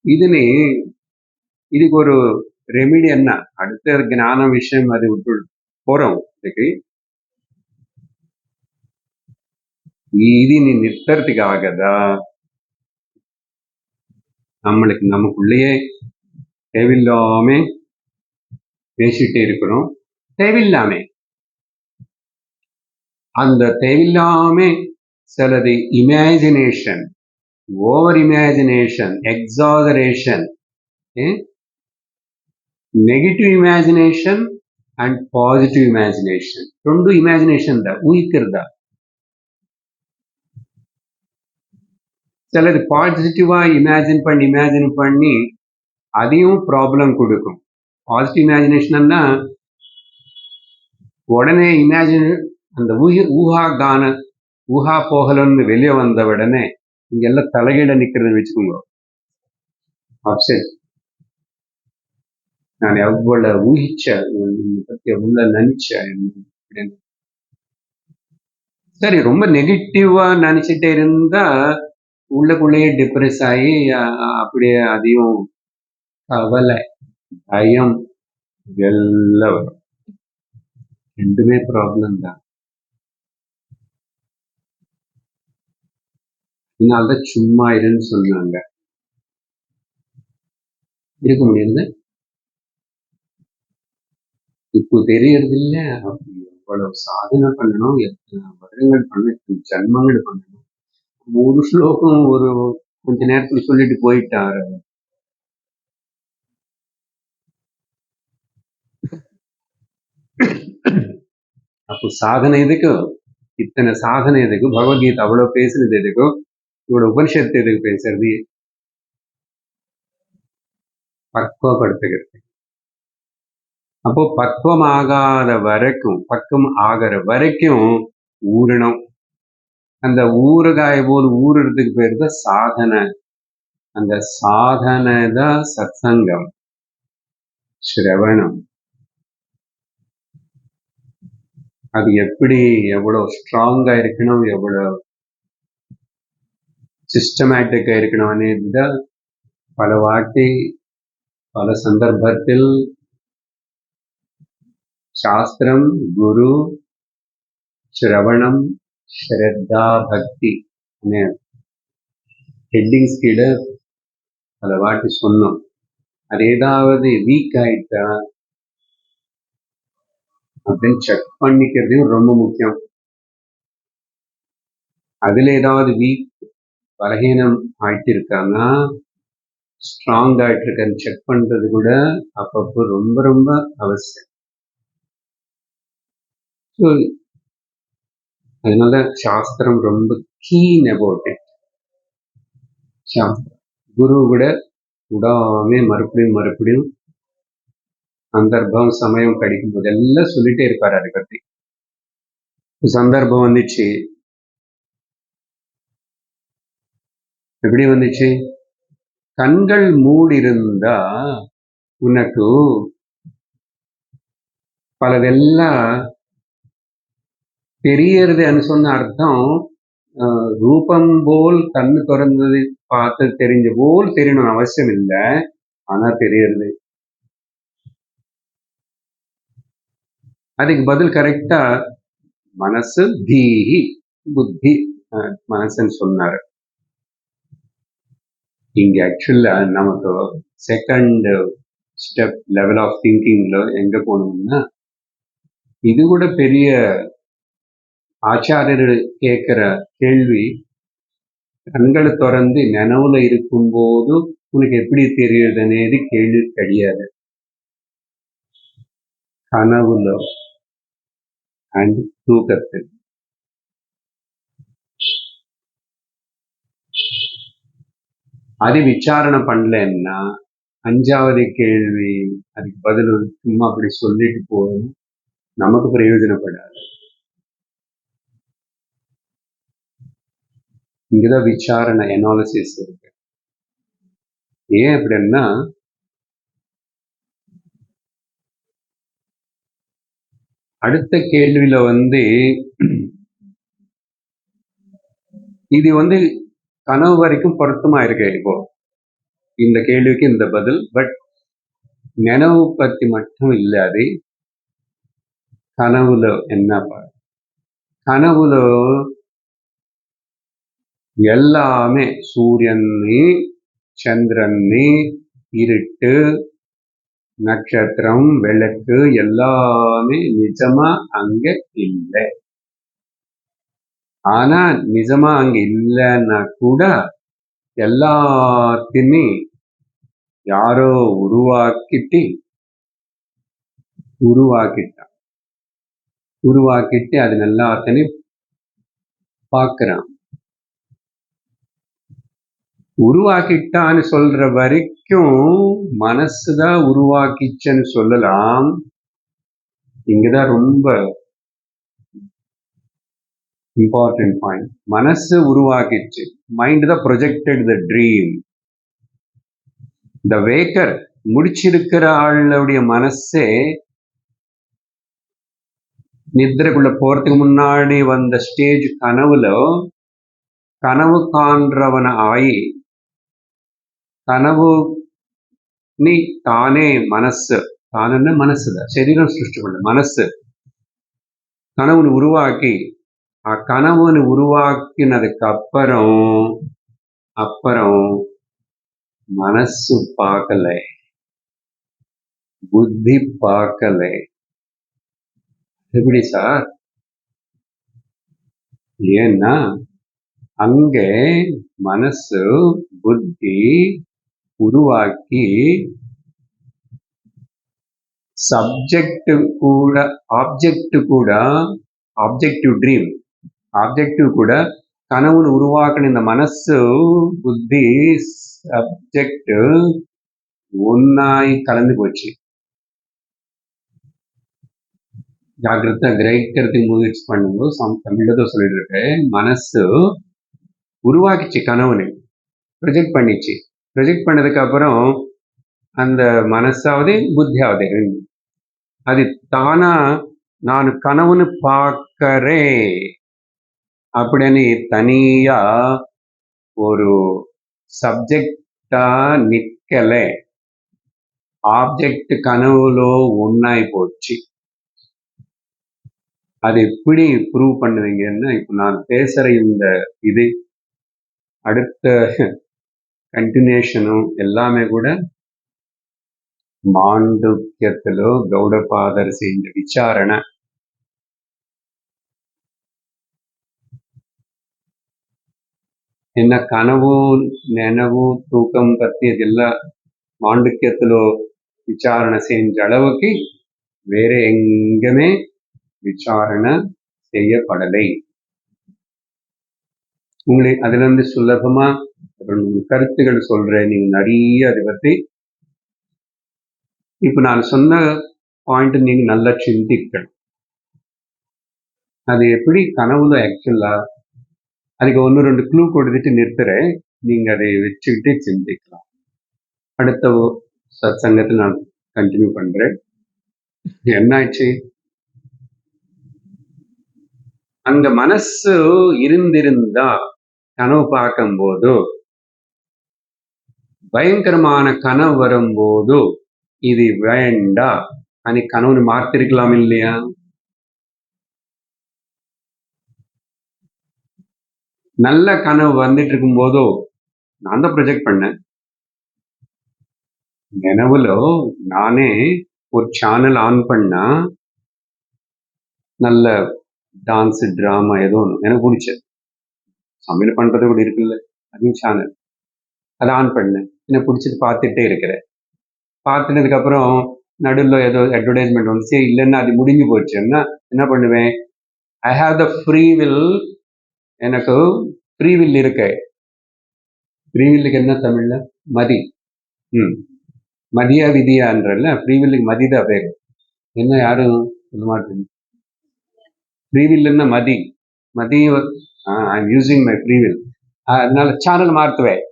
இதுக்கு ஒரு ரெமிடி என்ன, அடுத்த ஞான விஷயம் அது விட்டு போறோம். இது நிறுத்துறதுக்காகதான் நமக்குள்ளேயே தேவையில்லாம பேசிட்டே இருக்கிறோம். தேவையில்லாம அந்த தேவையில்லாம சிலது imagination, over imagination, exaggeration, negative imagination and positive imagination. ரெண்டு இமேஜினேஷன் தான் ஊகிக்கிறதா. சிலது பாசிட்டிவா இமேஜின் பண்ணி அதையும் ப்ராப்ளம் கொடுக்கும். பாசிட்டிவ் இமேஜினேஷன்னா உடனே அந்த ஊகா போகலன்னு வெளியே வந்த உடனே இங்கெல்லாம் தலைகீழ நிக்கிறது வச்சுக்கோங்க. அப்செட். நான் எவ்வளவு ஊகிச்சேன், பத்தி எவ்வளவு நினைச்சேன் அப்படின்னு. சரி, ரொம்ப நெகட்டிவா நினைச்சிட்டே இருந்தா உள்ளுக்குள்ளேயே டிப்ரெஸ் ஆகி அப்படியே அதையும் கவலை, பயம் எல்லாம் வரும். ரெண்டுமே ப்ராப்ளம் தான். அதனால்தான் சும்மா இருன்னு சொன்னாங்க. இருக்க முடியாது. இப்போ தெரியறது இல்ல. எவ்வளவு சாதனை பண்ணணும், எத்தனை வருடங்கள் பண்ணணும், எத்தனை ஜன்மங்கள் பண்ணணும். ஒரு ஸ்லோகம் ஒரு கொஞ்ச நேரத்துல சொல்லிட்டு போயிட்டாரு. அப்போ சாதனை எதுக்கு? இத்தனை சாதனை எதுக்கு? பகவத்கீதை அவ்வளவு பேசுனது எதுக்கு? இவ்வளவு உபனிஷத்து எதுக்கு பேசுறது? பக்குவப்படுத்துகிறது. அப்போ பக்குவம் ஆகாத வரைக்கும் ஊறணும். அந்த ஊறுகாய் போல் ஊறுறதுக்கு பேர் தான் சாதனை. அந்த சாதனை தான் சத்சங்கம், ஸ்ரவணம். அது எப்படி எவ்வளவு ஸ்ட்ராங்கா இருக்கணும், எவ்வளவு சிஸ்டமேட்டிக்கா இருக்கணும் అనేది பல வாட்டி பல சந்தர்ப்பத்தில் சாஸ்திரம், குரு, ஸ்ரவணம், ஸ்ரத்தா, பக்தி ஹெட்டிங்ஸ் கீழே பல வாட்டி சொன்னோம். அது ஏதாவது வீக் ஆயிட்டா அப்படின்னு செக் பண்ணிக்கிறதையும் ரொம்ப முக்கியம். அதுல ஏதாவது பலகீனம் ஆயிட்டு இருக்காங்கன்னா ஸ்ட்ராங் ஆயிட்டு இருக்கான்னு செக் பண்றது கூட அப்பப்போ ரொம்ப ரொம்ப அவசியம். அதனால சாஸ்திரம் ரொம்ப கீன் அபவுட் இட். சாஸ்திரம் குரு கூட விடாம மறுபடியும் சந்தர்ப்பம் சமயம் கிடைக்கும் போதெல்லாம் சொல்லிட்டே இருப்பாரு. அதை பத்தி சந்தர்ப்பம் வந்துச்சு. எப்படி வந்துச்சு? கண்கள் மூடி இருந்தா உனக்கு பலதெல்லாம் தெரியறதுன்னு சொன்ன அர்த்தம் ரூபம் போல் கண்ணு திறந்தது பார்த்து தெரிஞ்ச போல் தெரியணும் அவசியம் இல்லை. ஆனா தெரியறது. அதுக்கு பதில் கரெக்டா மனசு தீஹி புத்தி மனசுன்னு சொன்னாரு. இங்க ஆக்சுவலா நமக்கு செகண்ட் ஸ்டெப் லெவல் ஆஃப் திங்கிங்ல எங்க போகணும்னா, இது கூட பெரிய ஆச்சாரியர் கேட்கிற கேள்வி, கண்களை திறந்து நினைவுல இருக்கும்போது உனக்கு எப்படி தெரியுதுன்னு கேள்வி கிடையாது. கனவுல அண்ட் தூக்கத்தில். அது விசாரணை பண்ணலன்னா 5வது கேள்வி அதுக்கு பதில் சும்மா அப்படி சொல்லிட்டு போகணும், நமக்கு பிரயோஜனப்படாது. இங்கதான் விசாரணை அனாலிசிஸ் இருக்கு. ஏன் அப்படின்னா அடுத்த கேள்வியில இது கனவு வரைக்கும் பொருத்தமா இருக்கு. இப்போ இந்த கேள்விக்கு இந்த பதில். பட் நினைவு பத்தி மட்டும் இல்ல. அது கனவுல என்ன கனவுல எல்லாமே சூரியனே, சந்திரனே, இருட்டு, நட்சத்திரம், விளக்கு எல்லாமே நிஜமா அங்க இல்லை. ஆனா நிஜமா அங்க இல்லைன்னா கூட எல்லாத்தையுமே யாரோ உருவாக்கிட்டு அது எல்லாத்தையும் பார்க்கிறான். உருவாக்கிட்டான்னு சொல்ற வரைக்கும் மனசுதான் உருவாக்கிச்சன்னு சொல்லலாம். இங்கதான் ரொம்ப இம்பார்ட்டன்ட் பாயிண்ட். மனசு உருவாக்கிச்சு. மைண்ட் தான் ப்ரொஜெக்டட் த ட்ரீம். இந்த வேக்கர் முடிச்சிருக்கிற ஆளுடைய மனசே நித்திரைக்குள்ள போறதுக்கு முன்னாடி வந்த ஸ்டேஜ் கனவு காண்றவன ஆகி கனவு நீ தானே தானே மனசுதான், சரீரம் சிருஷ்டி பண்ண மனசு கனவுன்னு உருவாக்கி கனவுன்னு உருவாக்கினதுக்கு அப்புறம் மனசு பார்க்கல, புத்தி பார்க்கல. எப்படி சார்? ஏன்னா அங்கே மனசு புத்தி உருவாக்கி ஆப்ஜெக்டிவ் ட்ரீம் கூட கனவுன்னு உருவாக்கின இந்த மனசு புத்தி சப்ஜெக்ட் ஒன்னாய் கலந்து போச்சு. ஜாகிரதை கிரகிக்கிறதுக்கு முயற்சி பண்ணும்போது தமிழ்ல தான் சொல்லிட்டு இருக்கேன். மனசு உருவாக்கிச்சு, கனவுன்னு ப்ரொஜெக்ட் பண்ணிச்சு. ப்ரொஜெக்ட் பண்ணதுக்கு அப்புறம் அந்த மனசாவது புத்தியாவது அது தானா நான் கனவுன்னு பார்க்கறேன் அப்படின்னு தனியா ஒரு சப்ஜெக்டா நிக்கல, ஆப்ஜெக்ட் கனவுலோ ஒன்னாய் போச்சு. அது எப்படி ப்ரூவ் பண்ணுவீங்கன்னா, இப்போ நான் பேசுற இந்த இது அடுத்த கண்டினியூஷனும் எல்லாமே கூட மாண்டூக்கியத்திலோ கௌடபாதர் செஞ்ச விசாரணை. என்ன கனவு நெனவு தூக்கம் பற்றியதெல்லாம் மாண்டூக்கியத்திலோ விசாரணை செஞ்ச அளவுக்கு வேற எங்குமே விசாரணை செய்யப்படலை. உங்களுக்கு அதுல இருந்து சுலபமா கருத்துக்கள் சொல்றேன். நீங்க நிறைய அதை பத்தி இப்ப நான் சொன்ன பாயிண்ட் நீங்க நல்லா சிந்திக்கணும். அது எப்படி கனவுல ஆக்சுவலா அதுக்கு 1-2 க்ளூ கொடுத்துட்டு நிறுத்துறேன். நீங்க அதை வச்சுக்கிட்டு சிந்திக்கலாம். அடுத்த சத்சங்கத்தில் நான் கண்டினியூ பண்றேன். என்னாச்சு? அந்த மனசு இருந்திருந்தா கனவு பார்க்கும்போது பயங்கரமான கனவு வரும்போது இது வேண்டா అని கனவுன்னு மாத்திருக்கலாம் இல்லையா? நல்ல கனவு வந்துட்டு இருக்கும் போதோ நான் தான் ப்ரொஜெக்ட் பண்ணேன். நினைவுல நானே ஒரு சேனல் ஆன் பண்ணா நல்ல டான்ஸ் டிராமா ஏதோ ஒன்று எனக்கு பிடிச்சது. சமையல் பண்றது கூட இருக்குல்ல, அதுவும் சேனல் அதை ஆன் பண்ணேன். எனக்கு பிடிச்சது பார்த்துட்டே இருக்கிறேன். பார்த்துட்டதுக்கு அப்புறம் நடுவில் ஏதோ அட்வர்டைஸ்மெண்ட் வந்துச்சு, இல்லைன்னா அது முடிஞ்சு போச்சுன்னா என்ன பண்ணுவேன்? I have the free will. எனக்கு ஃப்ரீ வில் இருக்கு. ஃப்ரீ வில்லுக்கு என்ன தமிழ்ல? மதி. மதியா விதியான்றல ஃப்ரீ வில்லுக்கு மதிதான் பேர். என்ன யாரும் சொல்ல மாட்டேங்க. ஃப்ரீ வில்லுன்னா மதி. I am using my free will. அதனால சேனல் மாற்றுவேன்.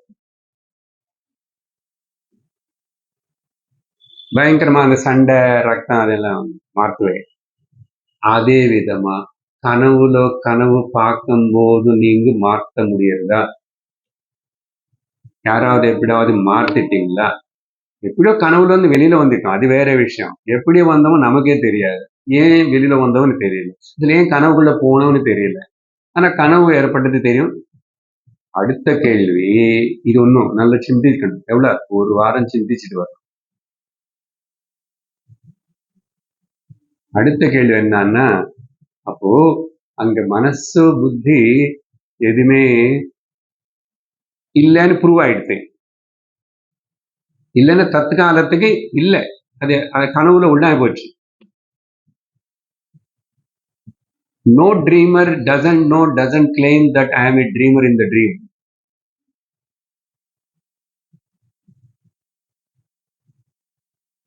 பயங்கரமான சண்டை ரத்தம் அதெல்லாம் மாற்றுவேன். அதே விதமா கனவு பார்க்கும்போது நீங்க மாற்ற முடியறதா? யாராவது எப்படியாவது மாத்திட்டீங்களா? எப்படியோ கனவுல இருந்து வெளியில வந்துட்டோம், அது வேற விஷயம். எப்படி வந்தவன் நமக்கே தெரியாது. ஏன் வெளியில வந்தவன்னு தெரியல. இதுல ஏன் கனவுக்குள்ள போனவன்னு தெரியல. ஆனா கனவு ஏற்பட்டது தெரியும். அடுத்த கேள்வி இது ஒன்றும் நல்லா சிந்திக்கணும். எவ்வளவு? ஒரு வாரம் சிந்திச்சுட்டு வரும். அடுத்த கேள்வி என்னன்னா, அப்போ அங்க மனசு புத்தி எதுவுமே இல்லைன்னு ப்ரூவ் ஆயிடுச்சு. இல்லைன்னா தற்காலத்துக்கு இல்லை, அது கனவுல உள்ளா போச்சு. No dreamer doesn't claim that I am a dreamer in the dream.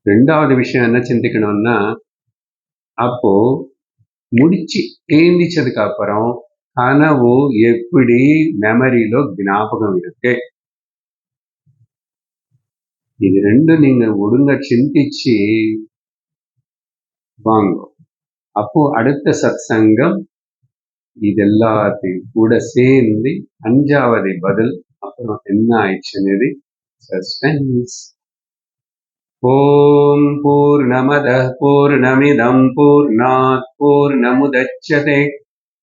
ரெண்டாவது விஷயம் என்ன சிந்திக்கணும்னா, அப்போ முடிச்சு எழுந்திரிச்சதுக்கு அப்புறம் கனவு எப்படி மெமரியில ஞாபகம் இருக்கு? இது ரெண்டும் நீங்க ஒழுங்கா சிந்திச்சு வாங்க. அப்போ அடுத்த சத்சங்கம் இதெல்லாத்தையும் கூட சேர்ந்து 5வது பதில் அப்புறம் என்ன ஆயிடுச்சுன்னு சஸ்பென்ஸ். ஓம் பூர்ணமதः பூர்ணமிதம் பூர்ணாத் பூர்ணமுதச்யதே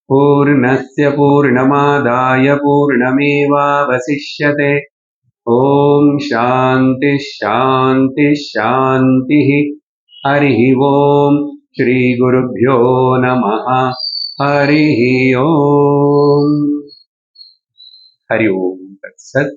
பூர்ணஸ்ய பூர்ணமாதாய பூர்ணமேவாவசிஷ்யதே. ஓம் சாந்தி சாந்தி சாந்திः. हरिः ओम श्री गुरुभ्यो नमः. हरिः ओम. हरि ओम तत्सत्.